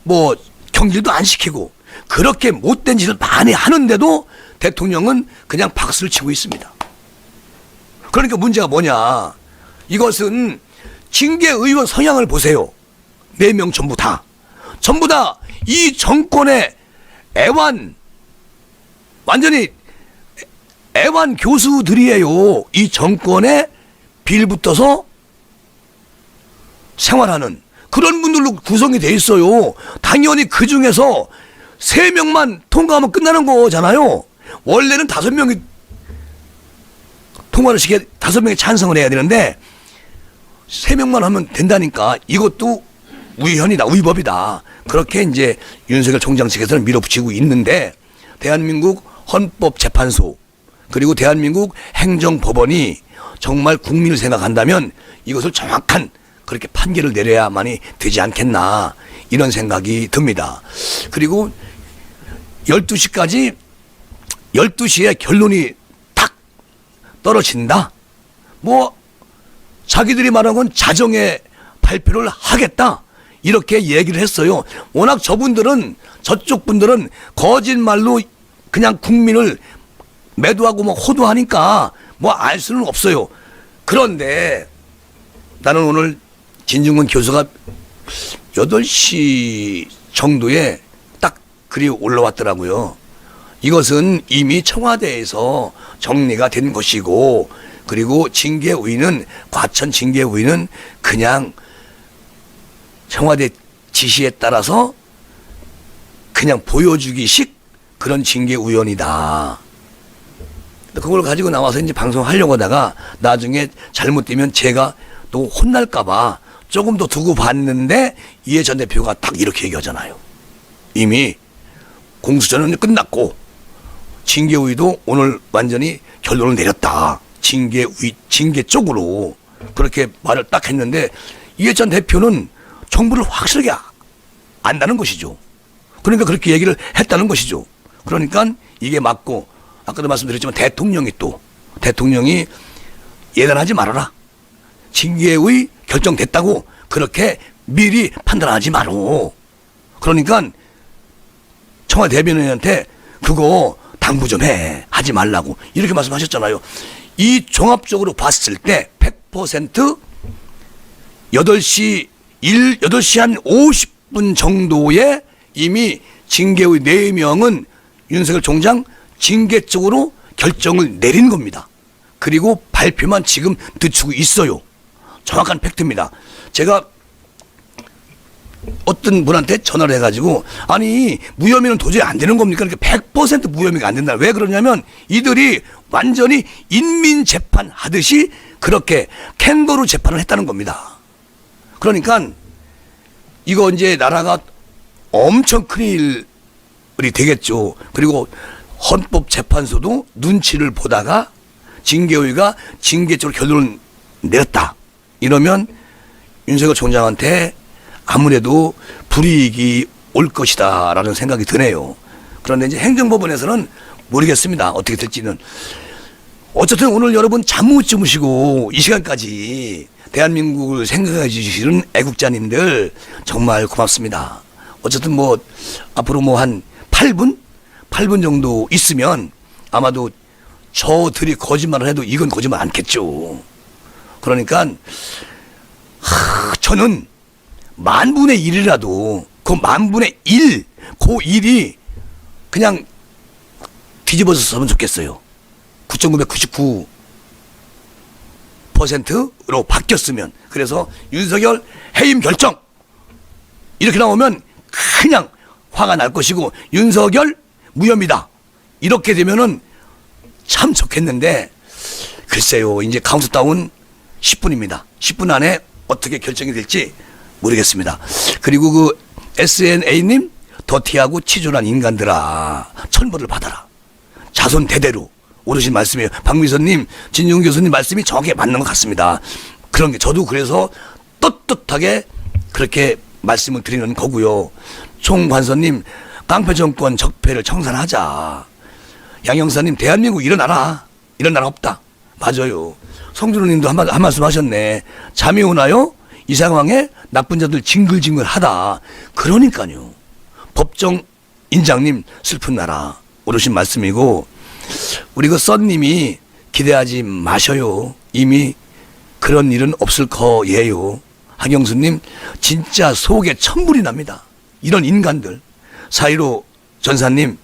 뭐 경질도 안 시키고 그렇게 못된 짓을 많이 하는데도 대통령은 그냥 박수를 치고 있습니다. 그러니까 문제가 뭐냐. 이것은 징계 의원 성향을 보세요. 4명 전부 다 이 정권의 완전히 애완 교수들이에요. 이 정권에 빌붙어서 생활하는 그런 분들로 구성이 돼 있어요. 당연히 그 중에서 3명만 통과하면 끝나는 거잖아요. 원래는 5명이 통과를 시켜 5명이 찬성을 해야 되는데 3명만 하면 된다니까. 이것도 위헌이다, 위법이다. 그렇게 이제 윤석열 총장 측에서는 밀어붙이고 있는데 대한민국 헌법재판소 그리고 대한민국 행정법원이 정말 국민을 생각한다면 이것을 정확한 그렇게 판결을 내려야만이 되지 않겠나 이런 생각이 듭니다. 그리고 12시까지 12시에 결론이 탁 떨어진다. 뭐 자기들이 말한 건 자정에 발표를 하겠다. 이렇게 얘기를 했어요. 워낙 저쪽 분들은 거짓말로 그냥 국민을 매도하고 뭐 호도하니까 뭐 알 수는 없어요. 그런데 나는 오늘 진중권 교수가 8시 정도에 딱 글이 올라왔더라고요. 이것은 이미 청와대에서 정리가 된 것이고 그리고 징계위는 과천 징계위는 그냥 청와대 지시에 따라서 그냥 보여주기식 그런 징계위원이다. 그걸 가지고 나와서 이제 방송하려고 하다가 나중에 잘못되면 제가 또 혼날까봐 조금 더 두고 봤는데 이해찬 대표가 딱 이렇게 얘기하잖아요. 이미 공수처는 끝났고 징계위도 오늘 완전히 결론을 내렸다. 징계 쪽으로 그렇게 말을 딱 했는데 이해찬 대표는 정부를 확실하게 안다는 것이죠. 그러니까 그렇게 얘기를 했다는 것이죠. 그러니까 이게 맞고 아까도 말씀드렸지만 대통령이 예단하지 말아라. 징계의 결정됐다고 그렇게 미리 판단하지 마로. 그러니까 청와대 대변인한테 그거 당부 좀 하지 말라고 이렇게 말씀하셨잖아요. 이 종합적으로 봤을 때 100% 8시 한 50분 정도에 이미 징계의 4명은 윤석열 총장 징계 쪽으로 결정을 내린 겁니다. 그리고 발표만 지금 늦추고 있어요. 정확한 팩트입니다. 제가 어떤 분한테 전화를 해가지고 아니 무혐의는 도저히 안 되는 겁니까? 그러니까 100% 무혐의가 안 된다. 왜 그러냐면 이들이 완전히 인민재판 하듯이 그렇게 캥거루 재판을 했다는 겁니다. 그러니까 이거 이제 나라가 엄청 큰일이 되겠죠. 그리고 헌법재판소도 눈치를 보다가 징계위가 징계 쪽으로 결론을 내렸다. 이러면 윤석열 총장한테 아무래도 불이익이 올 것이다 라는 생각이 드네요. 그런데 이제 행정법원에서는 모르겠습니다. 어떻게 될지는. 어쨌든 오늘 여러분 잠 못 주무시고 이 시간까지 대한민국을 생각해 주시는 애국자님들 정말 고맙습니다. 어쨌든 뭐 앞으로 뭐 한 8분 정도 있으면 아마도 저들이 거짓말을 해도 이건 거짓말 않겠죠. 그러니까 저는 10,000분의 1이라도 그 10,000분의 1, 그 1이 그냥 뒤집어졌으면 좋겠어요. 9,999%로 바뀌었으면. 그래서 윤석열 해임 결정 이렇게 나오면 그냥 화가 날 것이고 윤석열 무혐의다 이렇게 되면은 참 좋겠는데 글쎄요. 이제 카운트다운 10분입니다. 10분 안에 어떻게 결정이 될지 모르겠습니다. 그리고 그 SNA님 더티하고 치졸한 인간들아 천벌을 받아라. 자손 대대로 오르신 말씀이에요. 박미선님, 진용 교수님 말씀이 정확히 맞는 것 같습니다. 그런 게 저도 그래서 떳떳하게 그렇게 말씀을 드리는 거고요. 총관서님, 깡패 정권 적폐를 청산하자. 양영사님, 대한민국 일어나라. 이런 나라 없다. 맞아요. 성준호님도 한 말씀 하셨네. 잠이 오나요? 이 상황에 나쁜 자들 징글징글하다. 그러니까요. 법정 인장님 슬픈 나라 오르신 말씀이고 우리 그 썬님이 기대하지 마셔요. 이미 그런 일은 없을 거예요. 하경수님 진짜 속에 천불이 납니다. 이런 인간들. 4.15 전사님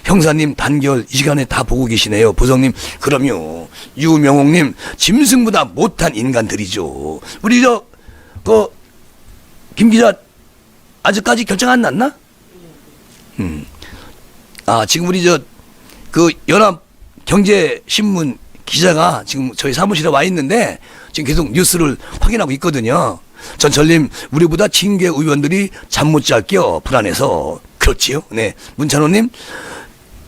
형사님 단결 이 시간에 다 보고 계시네요. 보성님 그럼요. 유명옥님 짐승보다 못한 인간들이죠. 우리 김 기자 아직까지 결정 안 났나? 지금 우리 그 연합경제신문 기자가 지금 저희 사무실에 와 있는데 지금 계속 뉴스를 확인하고 있거든요. 전철님 우리보다 징계 의원들이 잠 못 잘게요. 불안해서. 그렇지요. 네. 문찬호님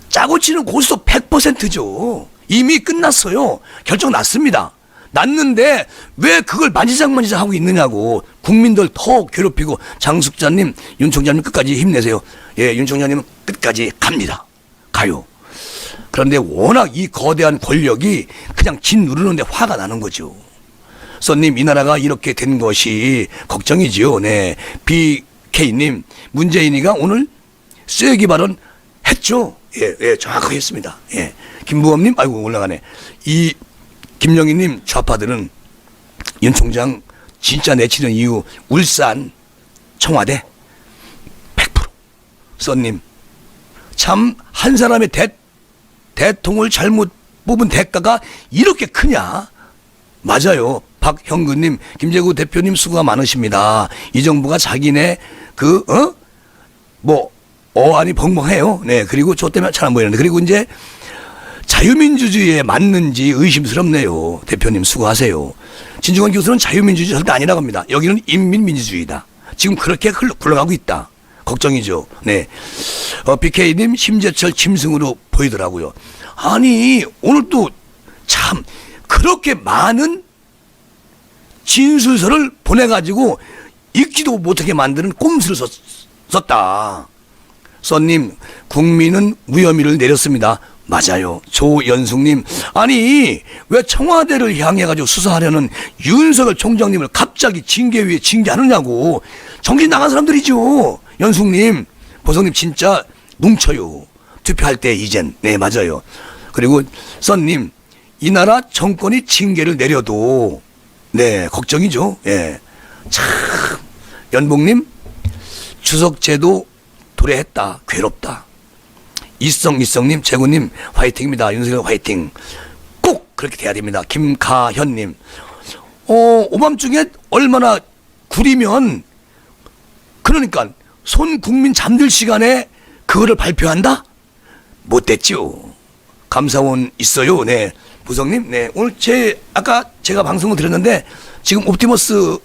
짜고 치는 고스톱 100%죠. 이미 끝났어요. 결정 났습니다. 났는데 왜 그걸 만지작만지작 하고 있느냐고. 국민들 더 괴롭히고. 장숙자님, 윤 총장님 끝까지 힘내세요. 예, 윤 총장님은 끝까지 갑니다. 가요. 그런데 워낙 이 거대한 권력이 그냥 진 누르는데 화가 나는 거죠. 써님, 이 나라가 이렇게 된 것이 걱정이지요. 네. BK님, 문재인이가 오늘 쐐기 발언 했죠. 예, 정확하게 했습니다. 예. 김부엄님, 아이고, 올라가네. 이 김영희님 좌파들은 윤 총장 진짜 내치는 이유 울산 청와대 100%. 써님 참 한 사람의 대통을 잘못 뽑은 대가가 이렇게 크냐. 맞아요. 박형근님 김재구 대표님 수고가 많으십니다. 이 정부가 자기네 어안이 벙벙해요. 네. 그리고 저 때문에 잘 안 보이는데 그리고 이제 자유민주주의에 맞는지 의심스럽네요. 대표님 수고하세요. 진중권 교수는 자유민주주의 절대 아니라고 합니다. 여기는 인민민주주의다. 지금 그렇게 굴러가고 있다. 걱정이죠. 네. BK님 심재철 짐승으로 보이더라고요. 아니 오늘 또 참 그렇게 많은 진술서를 보내가지고 읽지도 못하게 만드는 꼼수를 썼다. 써님 국민은 무혐의를 내렸습니다. 맞아요. 조연숙님 아니 왜 청와대를 향해가지고 수사하려는 윤석열 총장님을 갑자기 징계 위에 징계하느냐고. 정신 나간 사람들이죠. 연숙님 보성님 진짜 뭉쳐요. 투표할 때 이젠. 네 맞아요. 그리고 써님 이 나라 정권이 징계를 내려도 네 걱정이죠. 예. 참 연봉님 추석제도 도래했다. 괴롭다. 이성님, 재구님 화이팅입니다. 윤석열 화이팅. 꼭 그렇게 돼야 됩니다. 김가현님 오밤중에 얼마나 구리면 그러니까 손 국민 잠들 시간에 그거를 발표한다? 못됐죠. 감사원 있어요. 네. 부성님, 네. 오늘 아까 제가 방송을 드렸는데 지금 옵티머스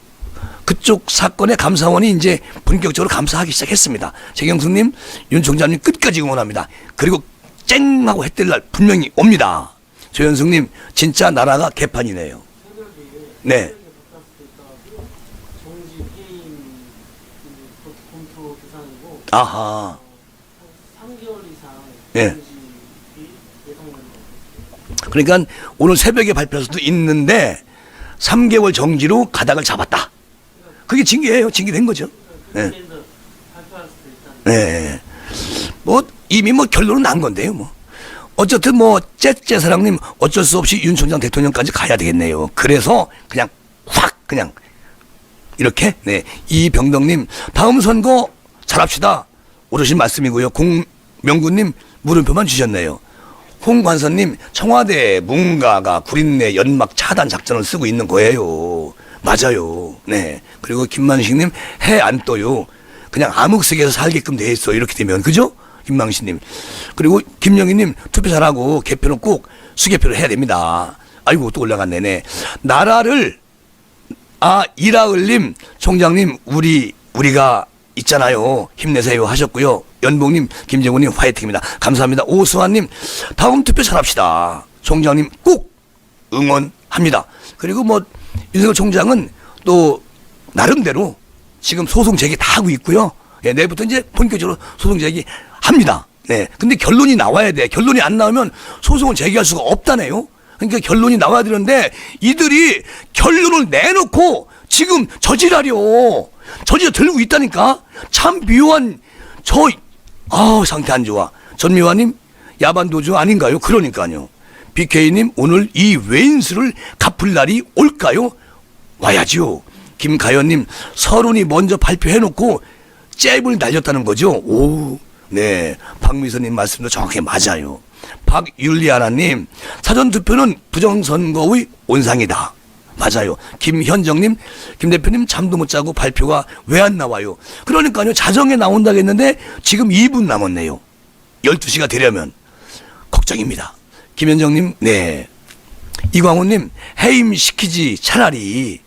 그쪽 사건의 감사원이 이제 본격적으로 감사하기 시작했습니다. 재경수님, 윤 총장님 끝까지 응원합니다. 그리고 쨍하고 해 뜰 날 분명히 옵니다. 조현숙님, 진짜 나라가 개판이네요. 네. 아하. 3개월 이상 네. 그러니까 오늘 새벽에 발표할 수도 있는데 3개월 정지로 가닥을 잡았다. 그게 징계예요. 징계된 거죠. 네. 발표할 때 네. 뭐 이미 뭐 결론은 난 건데요. 뭐 어쨌든 뭐 째째사랑님 어쩔 수 없이 윤 총장 대통령까지 가야 되겠네요. 그래서 그냥 확 그냥 이렇게 네 이병덕님 다음 선거 잘합시다. 옳으신 말씀이고요. 공명구님 물음표만 주셨네요. 홍관선님 청와대 문가가 구린내 연막 차단 작전을 쓰고 있는 거예요. 맞아요. 네. 그리고 김만식님 해 안 떠요. 그냥 암흑색에서 살게끔 돼 있어. 이렇게 되면 그죠? 김망식님. 그리고 김영희님 투표 잘하고 개표는 꼭 수개표를 해야 됩니다. 아이고 또 올라갔네. 나라를 이라을님 총장님 우리가 있잖아요. 힘내세요 하셨고요. 연봉님 김정훈님 화이팅입니다. 감사합니다. 오수환님 다음 투표 잘합시다. 총장님 꼭 응원합니다. 그리고 뭐 윤석열 총장은 또 나름대로 지금 소송 제기 다 하고 있고요. 예, 내일부터 이제 본격적으로 소송 제기 합니다. 네. 근데 결론이 나와야 돼. 결론이 안 나오면 소송을 제기할 수가 없다네요. 그러니까 결론이 나와야 되는데 이들이 결론을 내놓고 지금 저지랄 들고 있다니까. 참 묘한 상태 안 좋아. 전미화님 야반도주 아닌가요? 그러니까요. BK님 오늘 이 왼수를 갚을 날이 올까요? 와야죠. 김가연님 서론이 먼저 발표해놓고 잽을 날렸다는 거죠. 오, 네. 박미선님 말씀도 정확히 맞아요. 박율리아나님 사전투표는 부정선거의 온상이다. 맞아요. 김현정님 김 대표님 잠도 못 자고 발표가 왜 안 나와요? 그러니까요. 자정에 나온다고 했는데 지금 2분 남았네요. 12시가 되려면 걱정입니다. 김현정님 네. 이광호님 해임시키지 차라리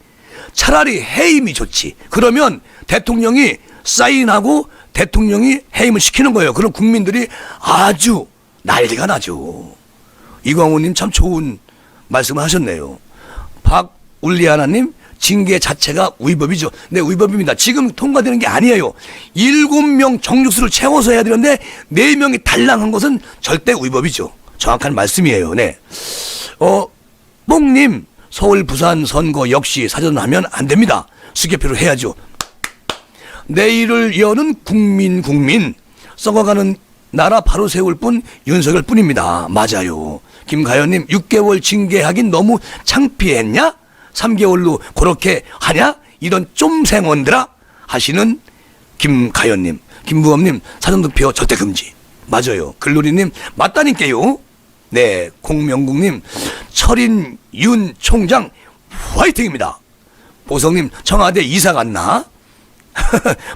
해임이 좋지. 그러면 대통령이 사인하고 대통령이 해임을 시키는 거예요. 그럼 국민들이 아주 난리가 나죠. 이광호님 참 좋은 말씀을 하셨네요. 박울리아나님 징계 자체가 위법이죠. 네, 위법입니다. 지금 통과되는 게 아니에요. 7명 정족수를 채워서 해야 되는데 4명이 달랑한 것은 절대 위법이죠. 정확한 말씀이에요. 네. 뽕님 서울 부산 선거 역시 사전하면 안 됩니다. 수개표를 해야죠. 내일을 여는 국민 썩어가는 나라 바로 세울 뿐 윤석열 뿐입니다. 맞아요. 김가연님 6개월 징계하긴 너무 창피했냐? 3개월로 그렇게 하냐? 이런 쫌생원들아 하시는 김가연님. 김부엄님 사전투표 절대 금지. 맞아요. 글로리님 맞다니까요. 네. 공명국님 철인 윤 총장 화이팅입니다. 보성님 청와대 이사 갔나?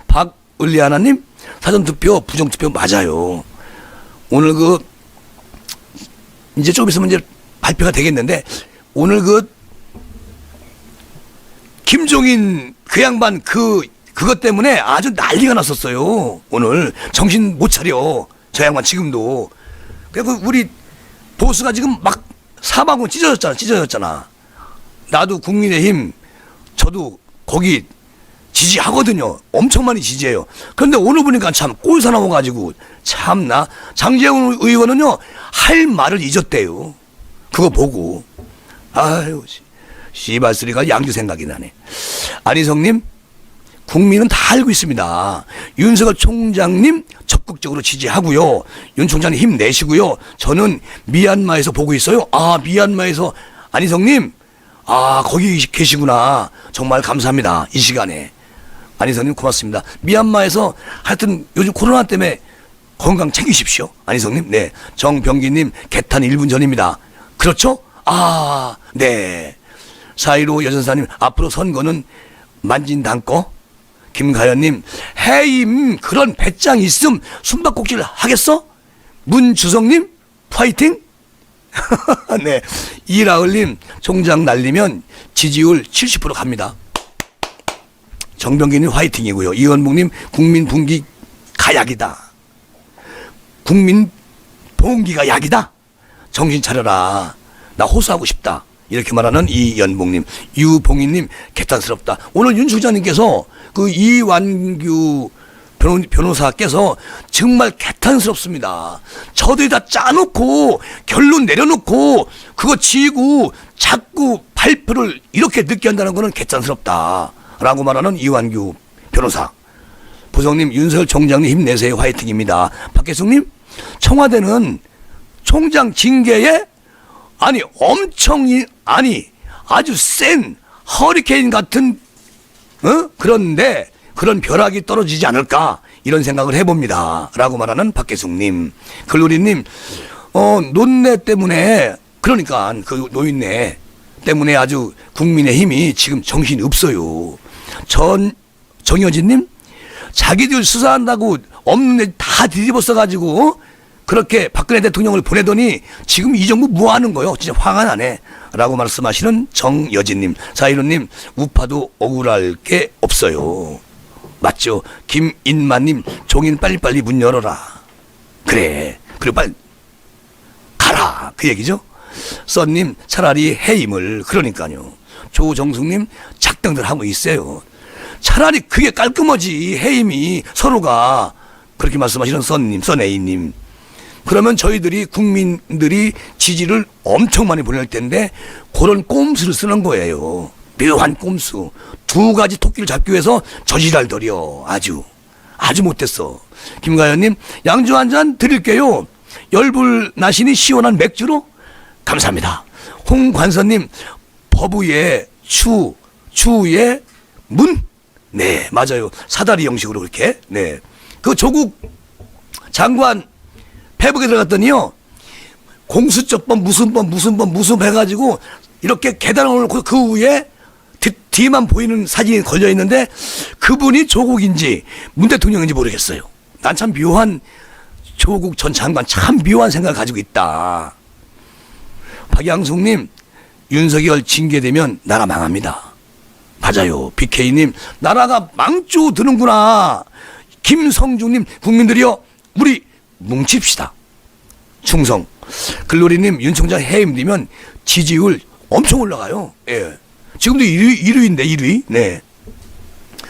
박을리아나님 사전투표 부정투표 맞아요. 오늘 이제 조금 있으면 이제 발표가 되겠는데 오늘 김종인 그 양반 그것 때문에 아주 난리가 났었어요. 오늘 정신 못 차려 저 양반 지금도. 그래서 우리 보수가 지금 막 사방으로 찢어졌잖아. 나도 국민의힘 저도 거기 지지하거든요. 엄청 많이 지지해요. 그런데 오늘 보니까 참 꼴사 나와가지고 참나. 장재훈 의원은요 할 말을 잊었대요. 그거 보고 아유 씨발쓰리가 양주 생각이 나네. 안희성님 국민은 다 알고 있습니다. 윤석열 총장님 적극적으로 지지하고요. 윤 총장님 힘내시고요. 저는 미얀마에서 보고 있어요. 미얀마에서 안희성님 거기 계시구나. 정말 감사합니다. 이 시간에. 안희성님 고맙습니다. 미얀마에서 하여튼 요즘 코로나 때문에 건강 챙기십시오. 안희성님. 네. 정병기님 개탄 1분 전입니다. 그렇죠? 네. 4.15 여전사님 앞으로 선거는 만진당 거. 김가연님 해임 그런 배짱 있음 숨바꼭질 하겠어? 문주성님 파이팅. 네. 이라을님 총장 날리면 지지율 70% 갑니다. 정병기님 화이팅이고요. 이원묵님 국민 분기가 약이다. 국민 봉기가 약이다. 정신 차려라. 나 호소하고 싶다. 이렇게 말하는 이연봉님. 유봉희님 개탄스럽다. 오늘 윤 총장님께서 이완규 변호사께서 정말 개탄스럽습니다. 저들이 다 짜놓고 결론 내려놓고 그거 지고 자꾸 발표를 이렇게 늦게 한다는 거는 개탄스럽다 라고 말하는 이완규 변호사. 보성님, 윤석열 총장님 힘내세요. 화이팅입니다. 박계숙님, 청와대는 총장 징계에 아주 센 허리케인 같은 그런데 그런 벼락이 떨어지지 않을까 이런 생각을 해봅니다. 라고 말하는 박계숙님. 글로리님, 논내 때문에, 그러니까 그 노인네 때문에 아주 국민의힘이 지금 정신이 없어요. 정여진님, 자기들 수사한다고 없는 애 다 뒤집어 써가지고 그렇게 박근혜 대통령을 보내더니 지금 이 정부 뭐 하는 거요? 진짜 화가 나네. 라고 말씀하시는 정여진님. 사이로님, 우파도 억울할 게 없어요. 맞죠? 김인만님, 종인 빨리빨리 문 열어라. 그래. 그리고 빨리 가라. 그 얘기죠? 써님, 차라리 해임을. 그러니까요. 조정숙님, 작당들 하고 있어요. 차라리 그게 깔끔하지. 해임이 서로가. 그렇게 말씀하시는 써네이님. 그러면 저희들이 국민들이 지지를 엄청 많이 보낼 텐데 그런 꼼수를 쓰는 거예요. 묘한 꼼수. 두 가지 토끼를 잡기 위해서 저지랄들이요. 아주 못됐어. 김가연님, 양주 한 잔 드릴게요. 열불 나시니 시원한 맥주로? 감사합니다. 홍관선님, 법우의 추의 문? 네, 맞아요. 사다리 형식으로 그렇게. 네. 그 조국 장관 페북에 들어갔더니요, 공수처법 무슨 법 해가지고 이렇게 계단을 올려놓고 그 위에 뒤만 보이는 사진이 걸려 있는데 그분이 조국인지 문 대통령인지 모르겠어요. 난 참 묘한, 조국 전 장관 참 묘한 생각을 가지고 있다. 박양숙님, 윤석열 징계되면 나라 망합니다. 맞아요. BK님, 나라가 망조 드는구나. 김성중님, 국민들이여 우리 뭉칩시다. 충성. 글로리님, 윤 총장 해임되면 지지율 엄청 올라가요. 예. 지금도 1위인데 1위. 네.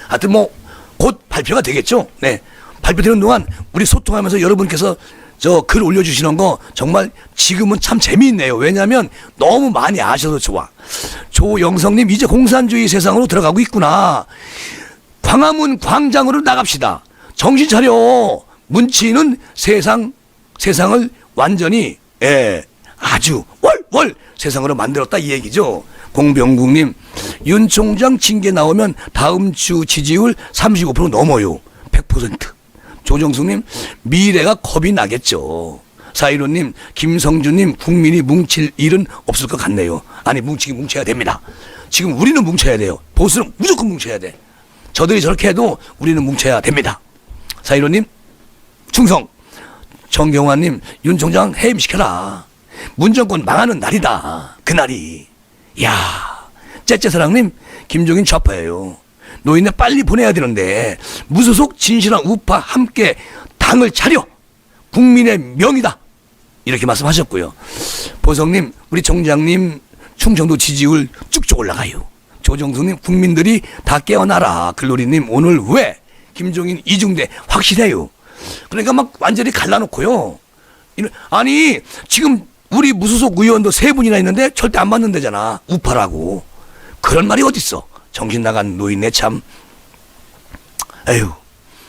하여튼 뭐 곧 발표가 되겠죠. 네. 발표되는 동안 우리 소통하면서 여러분께서 저 글 올려주시는 거 정말 지금은 참 재미있네요. 왜냐하면 너무 많이 아셔서 좋아. 조영성님, 이제 공산주의 세상으로 들어가고 있구나. 광화문 광장으로 나갑시다. 정신 차려. 문치는 세상을 완전히, 아주 월 세상으로 만들었다 이 얘기죠. 공병국님, 윤 총장 징계 나오면 다음 주 지지율 35% 넘어요. 100%. 조정숙님, 미래가 겁이 나겠죠. 사이로님, 김성주님, 국민이 뭉칠 일은 없을 것 같네요. 아니, 뭉쳐야 됩니다. 지금 우리는 뭉쳐야 돼요. 보수는 무조건 뭉쳐야 돼. 저들이 저렇게 해도 우리는 뭉쳐야 됩니다. 사이로님, 충성. 정경환님, 윤 총장 해임시켜라. 문정권 망하는 날이다. 그날이. 이야. 째째사랑님, 김종인 좌파예요. 노인네 빨리 보내야 되는데 무소속 진실한 우파 함께 당을 차려. 국민의 명이다. 이렇게 말씀하셨고요. 보성님, 우리 총장님 충청도 지지율 쭉쭉 올라가요. 조정숙님, 국민들이 다 깨어나라. 글로리님, 오늘 왜 김종인 이중대 확실해요. 그러니까 막 완전히 갈라놓고요. 아니 지금 우리 무소속 의원도 3분이나 있는데 절대 안 맞는다잖아. 우파라고. 그런 말이 어딨어. 정신 나간 노인네 참. 에휴.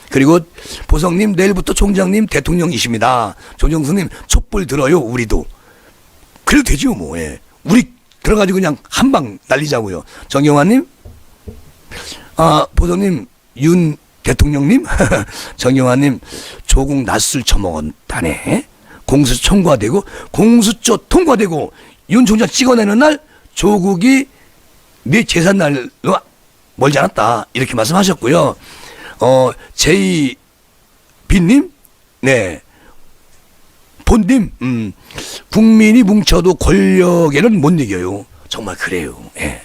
그리고 보성님, 내일부터 총장님 대통령이십니다. 조정수님, 촛불 들어요. 우리도. 그래도 되지요 뭐. 예. 우리 들어가지고 그냥 한방 날리자고요. 정영환님, 보성님, 윤 대통령님, 정영환님, 조국 낯술 처먹었다네. 공수처 통과되고 윤 총장 찍어내는 날 조국이 네 재산날로 멀지 않았다. 이렇게 말씀하셨고요. 제이빈님, 네, 본님, 국민이 뭉쳐도 권력에는 못 이겨요. 정말 그래요. 예.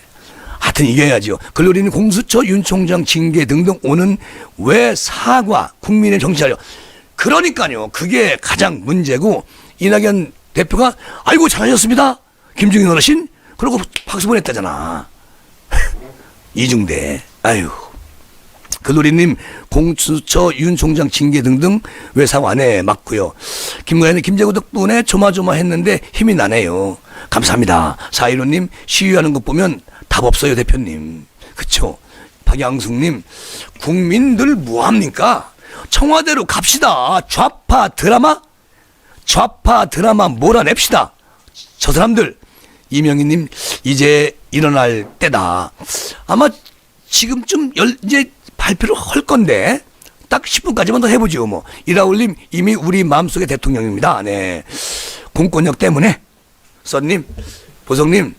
하여튼 이겨야죠. 글로리는 공수처, 윤 총장 징계 등등 오는 왜 사과, 국민의 정신 차려. 그러니까요. 그게 가장 문제고, 이낙연 대표가 아이고 잘하셨습니다. 김종인 어르신. 그러고 박수 보냈다잖아. 이중대. 아유. 글로리님, 공수처, 윤 총장 징계 등등 왜 사과 안 해? 맞고요. 김가연은 김재구 덕분에 조마조마했는데 힘이 나네요. 감사합니다. 415님, 시위하는 것 보면 답 없어요, 대표님. 그쵸? 박양숙님, 국민들 뭐합니까? 청와대로 갑시다. 좌파 드라마 몰아냅시다. 저 사람들. 이명희님, 이제 일어날 때다. 아마 지금쯤 이제 발표를 할 건데 딱 10분까지만 더 해보죠. 뭐 이라울님, 이미 우리 마음속의 대통령입니다. 네, 공권력 때문에. 써님, 보성님,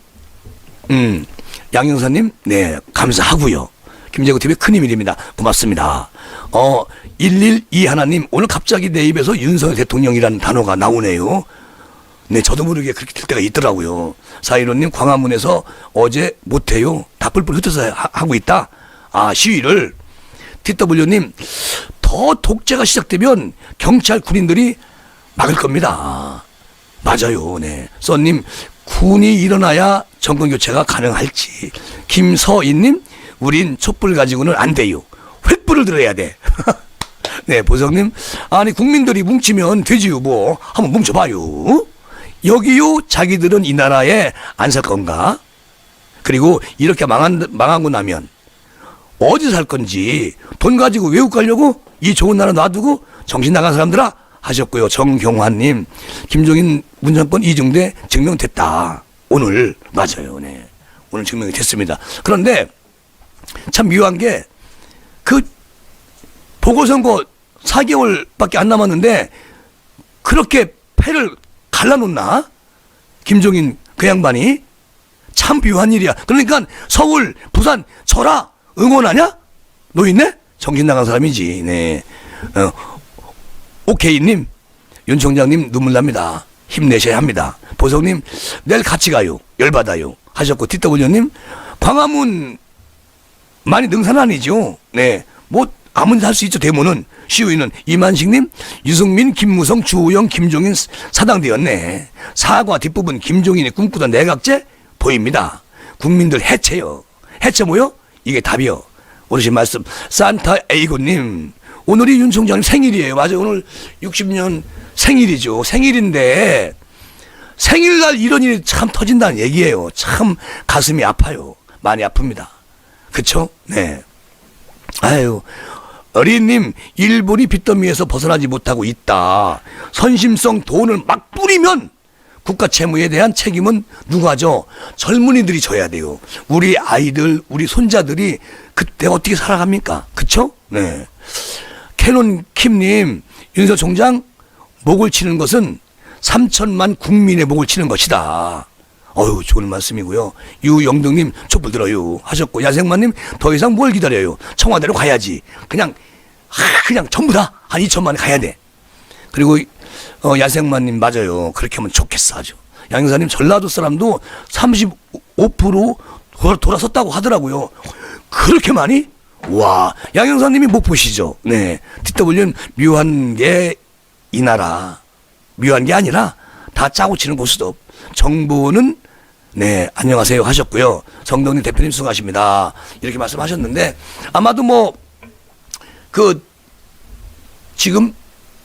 양영사님, 네, 감사하고요. 김재구 TV 큰 힘입니다. 고맙습니다. 112 하나님, 오늘 갑자기 내 입에서 윤석열 대통령이라는 단어가 나오네요. 네, 저도 모르게 그렇게 될 때가 있더라고요. 415님, 광화문에서 어제 못해요. 다 뿔뿔 흩어서 하고 있다. 아, 시위를. TW님, 더 독재가 시작되면 경찰 군인들이 막을 겁니다. 맞아요. 네. 써님, 군이 일어나야 정권 교체가 가능할지. 김서인님, 우린 촛불 가지고는 안 돼요. 횃불을 들어야 돼. 네, 보성님, 아니 국민들이 뭉치면 되지요. 뭐 한번 뭉쳐봐요. 여기요, 자기들은 이 나라에 안 살 건가? 그리고 이렇게 망하고 나면 어디 살 건지, 돈 가지고 외국 가려고 이 좋은 나라 놔두고 정신 나간 사람들아 하셨고요. 정경환님, 김종인 문정권 이중대 증명됐다. 오늘 맞아요. 네, 오늘 증명이 됐습니다. 그런데 참 묘한 게 그 보궐선거 4개월밖에 안 남았는데 그렇게 패를 갈라놓나? 김종인 그 양반이 참 묘한 일이야. 그러니까 서울, 부산, 철화 응원하냐? 노인네? 정신 나간 사람이지. 네. 오케이님, 윤 총장님 눈물 납니다. 힘내셔야 합니다. 보성님, 내일 같이 가요. 열받아요. 하셨고, TW님, 광화문 많이 능사는 아니죠. 네. 뭐 아무나 할 수 있죠. 데모는. 시위는. 이만식님, 유승민, 김무성, 주호영, 김종인 사당되었네. 사과 뒷부분 김종인이 꿈꾸던 내각제 보입니다. 국민들 해체요. 해체 뭐요? 이게 답이요. 오르신 말씀. 산타 에이고님, 오늘이 윤 총장님 생일이에요. 맞아요. 오늘 60년 생일이죠. 생일인데 생일날 이런 일이 참 터진다는 얘기예요. 참 가슴이 아파요. 많이 아픕니다. 그쵸? 네. 아유, 어린님, 일본이 빚더미에서 벗어나지 못하고 있다. 선심성 돈을 막 뿌리면 국가 채무에 대한 책임은 누가 져? 젊은이들이 져야 돼요. 우리 아이들, 우리 손자들이 그때 어떻게 살아갑니까? 그쵸? 네. 캐논 킴님, 윤석 총장 목을 치는 것은 3천만 국민의 목을 치는 것이다. 어휴, 좋은 말씀이고요. 유영등님, 촛불 들어요. 하셨고, 야생마님, 더 이상 뭘 기다려요. 청와대로 가야지. 그냥 전부 다 한 2천만 가야 돼. 그리고, 야생마님, 맞아요. 그렇게 하면 좋겠어, 아주. 양영사님, 전라도 사람도 35% 돌아섰다고 하더라고요. 그렇게 많이? 와, 양영사님이 못 보시죠? 네. TW는 묘한 게 이 나라. 묘한 게 아니라 다 짜고 치는 고스톱. 정부는 네, 안녕하세요 하셨고요. 정동님 대표님 수고하십니다. 이렇게 말씀하셨는데 아마도 뭐 지금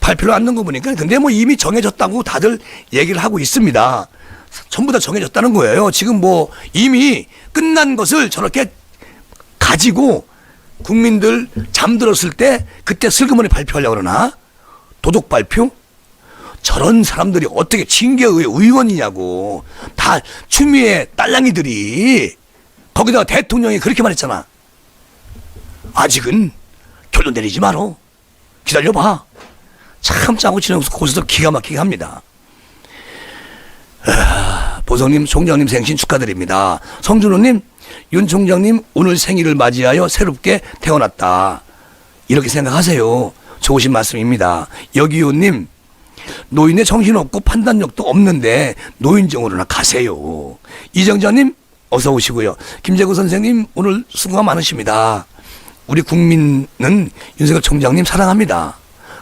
발표를 안 넣은 거 보니까 근데 뭐 이미 정해졌다고 다들 얘기를 하고 있습니다. 전부 다 정해졌다는 거예요. 지금 뭐 이미 끝난 것을 저렇게 가지고 국민들 잠들었을 때 그때 슬그머니 발표하려고 그러나? 도둑 발표? 저런 사람들이 어떻게 징계의 의원이냐고. 다 추미애 딸랑이들이. 거기다가 대통령이 그렇게 말했잖아. 아직은 결론 내리지 마라. 기다려봐. 참 짜고 치는 고스톱 기가 막히게 합니다. 보성님, 총장님 생신 축하드립니다. 성준호님, 윤 총장님 오늘 생일을 맞이하여 새롭게 태어났다. 이렇게 생각하세요. 좋으신 말씀입니다. 여기요님, 노인의 정신없고 판단력도 없는데 노인정으로나 가세요. 이정자님 어서 오시고요. 김재구 선생님 오늘 수고가 많으십니다. 우리 국민은 윤석열 총장님 사랑합니다.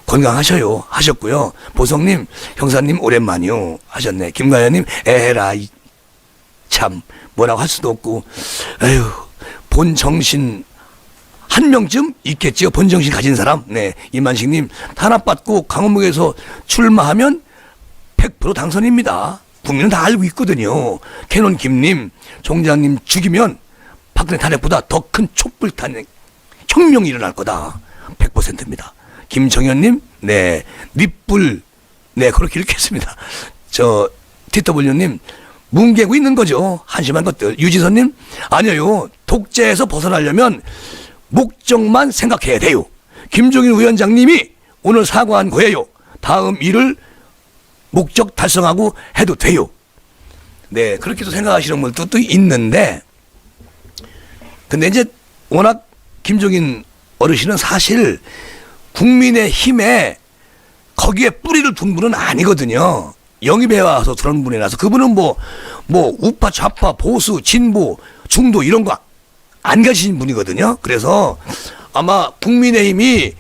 건강하셔요 하셨고요. 보성님, 형사님 오랜만이요 하셨네. 김가연님, 에라 참 뭐라고 할 수도 없고, 에휴, 본 정신 한 명쯤 있겠지요. 본정신 가진 사람. 네, 이만식님, 탄압받고 강원북에서 출마하면 100% 당선입니다. 국민은 다 알고 있거든요. 캐논 김님, 총장님 죽이면 박근혜 탄핵보다 더 큰 촛불 탄핵 혁명이 일어날 거다. 100%입니다. 김정현님, 네, 립불, 네, 그렇게 읽겠습니다. TW님, 뭉개고 있는 거죠. 한심한 것들. 유지선님, 아니요. 독재에서 벗어나려면 목적만 생각해야 돼요. 김종인 위원장님이 오늘 사과한 거예요. 다음 일을 목적 달성하고 해도 돼요. 네, 그렇게도 생각하시는 분들도 또 있는데, 근데 이제 워낙 김종인 어르신은 사실 국민의 힘에 거기에 뿌리를 둔 분은 아니거든요. 영입해 와서 그런 분이라서 그분은 뭐 우파 좌파 보수 진보 중도 이런 거 안 가신 분이거든요. 그래서 아마 국민의힘이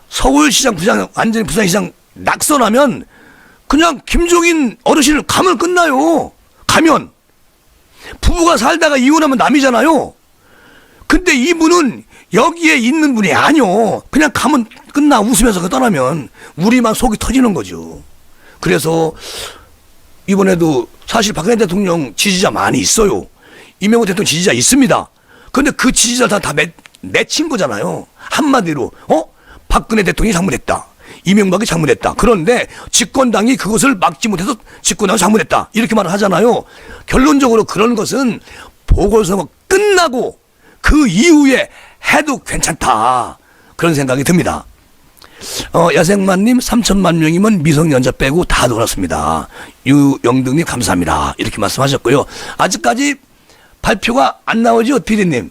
서울시장 부장 완전히 부산시장 낙선하면 그냥 김종인 어르신을 가면 끝나요. 가면 부부가 살다가 이혼하면 남이잖아요. 근데 이분은 여기에 있는 분이 아니요. 그냥 가면 끝나. 웃으면서 떠나면 우리만 속이 터지는 거죠. 그래서 이번에도 사실 박근혜 대통령 지지자 많이 있어요. 이명호 대통령 지지자 있습니다. 근데 그 지지자 다 맺힌 거잖아요. 한마디로 박근혜 대통령이 잘못했다. 이명박이 잘못했다. 그런데 집권당이 그것을 막지 못해서 집권당이 잘못했다. 이렇게 말을 하잖아요. 결론적으로 그런 것은 보궐선거 끝나고 그 이후에 해도 괜찮다. 그런 생각이 듭니다. 야생만님 3천만 명이면 미성년자 빼고 다 돌았습니다. 유영등님 감사합니다. 이렇게 말씀하셨고요. 아직까지 발표가 안 나오죠, 피디님?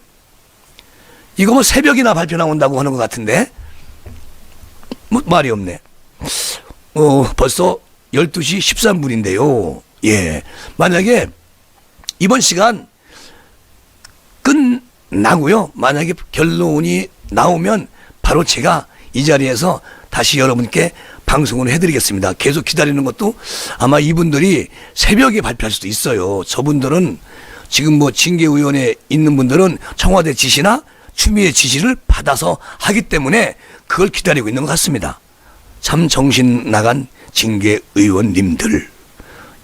이거 뭐 새벽이나 발표 나온다고 하는 것 같은데 뭐 말이 없네. 벌써 12시 13분인데요. 예, 만약에 이번 시간 끝나고요. 만약에 결론이 나오면 바로 제가 이 자리에서 다시 여러분께 방송을 해드리겠습니다. 계속 기다리는 것도 아마 이분들이 새벽에 발표할 수도 있어요. 저분들은 지금 뭐 징계위원회에 있는 분들은 청와대 지시나 추미애 지시를 받아서 하기 때문에 그걸 기다리고 있는 것 같습니다. 참 정신 나간 징계의원님들.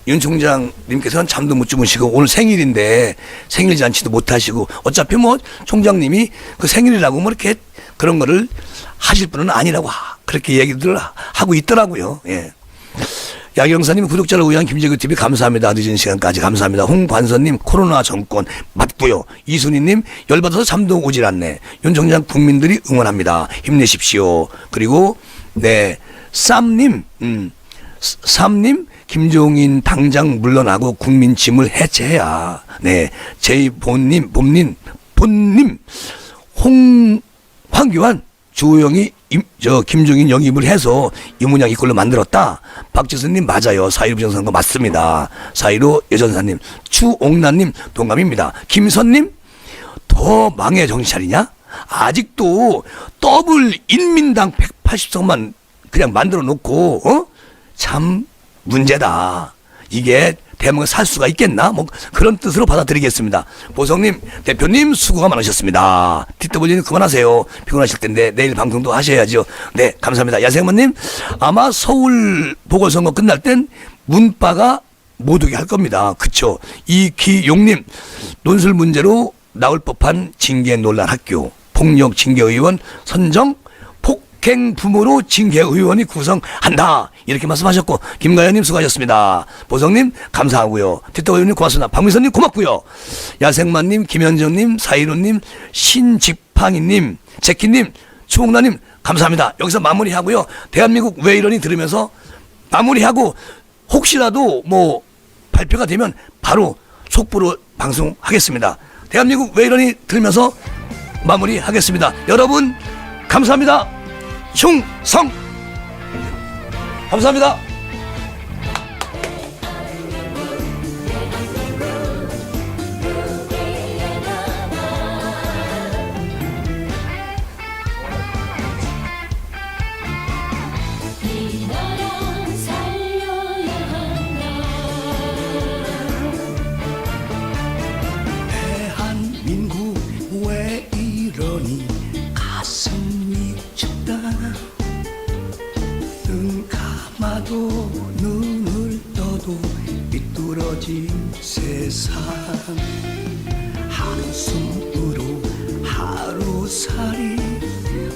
윤 총장님께서는 잠도 못 주무시고 오늘 생일인데 생일 잔치도 못 하시고 어차피 뭐 총장님이 그 생일이라고 뭐 이렇게 그런 거를 하실 분은 아니라고 그렇게 얘기들 하고 있더라고요. 예. 야경사님 구독자를 위한 김재규TV 감사합니다. 늦은 시간까지 감사합니다. 홍관선님 코로나 정권 맞고요. 이순희님 열받아서 잠도 오질 않네. 윤 총장 국민들이 응원합니다. 힘내십시오. 그리고 네 쌈님 쌈님 김종인 당장 물러나고 국민 짐을 해체해야. 네 제이본님 본님 황교안 주호영이 김종인 영입을 해서 이문양 이꼴로 만들었다. 박지선님 맞아요. 4.15 부정선거 맞습니다. 4.15 여전사님 추옥란님 동감입니다. 김선님 더 망해 정신 차리냐? 아직도 더블 인민당 180석만 그냥 만들어 놓고 참 문제다. 이게 대한민국 살 수가 있겠나? 뭐 그런 뜻으로 받아들이겠습니다. 보성님, 대표님 수고가 많으셨습니다. TW님 그만하세요. 피곤하실 텐데 내일 방송도 하셔야죠. 네, 감사합니다. 야생만님, 아마 서울 보궐선거 끝날 땐 문바가 못 오게 할 겁니다. 그쵸? 이기용님, 논술 문제로 나올 법한 징계 논란 학교, 폭력 징계의원 선정, 폭행 부모로 징계의원이 구성한다. 이렇게 말씀하셨고, 김가연님 수고하셨습니다. 보성님 감사하고요. 티터의원님 고맙습니다. 박미선님 고맙고요. 야생만님, 김현정님, 사이로님, 신직팡이님, 제키님, 추옥나님 감사합니다. 여기서 마무리하고요. 대한민국 왜 이러니 들으면서 마무리하고 혹시라도 뭐 발표가 되면 바로 속보로 방송하겠습니다. 대한민국 왜 이러니 들으면서 마무리하겠습니다. 여러분 감사합니다. 충성! 감사합니다. 이 나라 살려야 한다. 대한민국 왜 이러니 가슴이 춥다. 눈 감아도 눈을 떠도 삐뚤어진 세상. 한숨 하루살이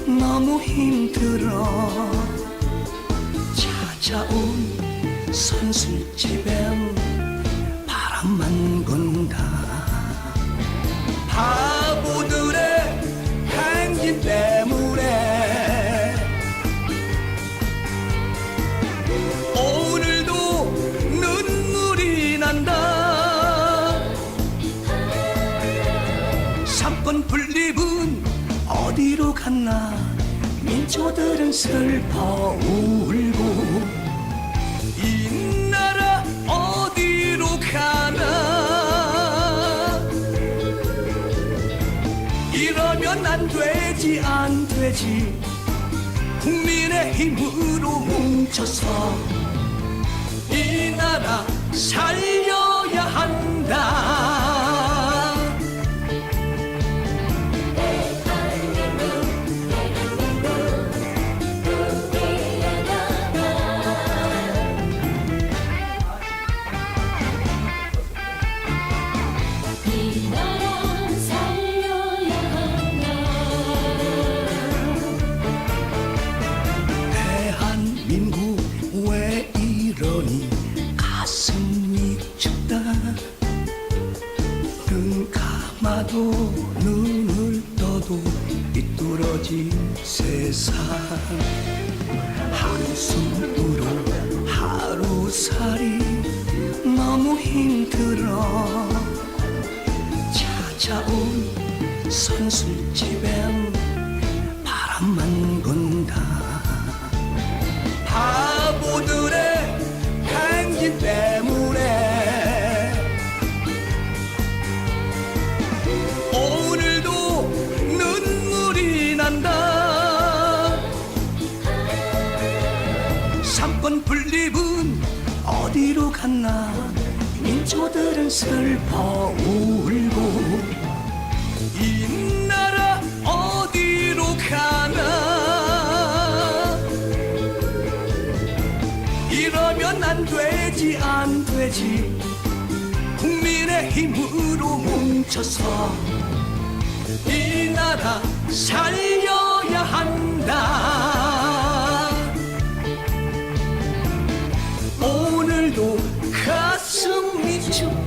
너무 힘들어 찾아온 선술집엔 바람만 분다 바보들의 행진 때문에 오늘도 눈물이 난다 삼권 분립은 어디로 갔나 민초들은 슬퍼 울고 이 나라 어디로 가나 이러면 안 되지 안 되지 국민의 힘으로 뭉쳐서 이 나라 살려야 한다 이 나라 살려야 한다. 대한민국 왜 이러니 가슴이 춥다 눈 감아도 눈을 떠도 삐뚤어진 세상 한숨으로 하루살이 너무 힘들어 찾아온 선술집엔 바람만 분다 바보들의 행진 때문에 오늘도 눈물이 난다 삼권 분립은 어디로 갔나 민초들은 슬퍼 울고 이 나라 어디로 가나 이러면 안 되지 안 되지 국민의 힘으로 뭉쳐서 이 나라 살려야 한다 오늘도 가슴이 춥다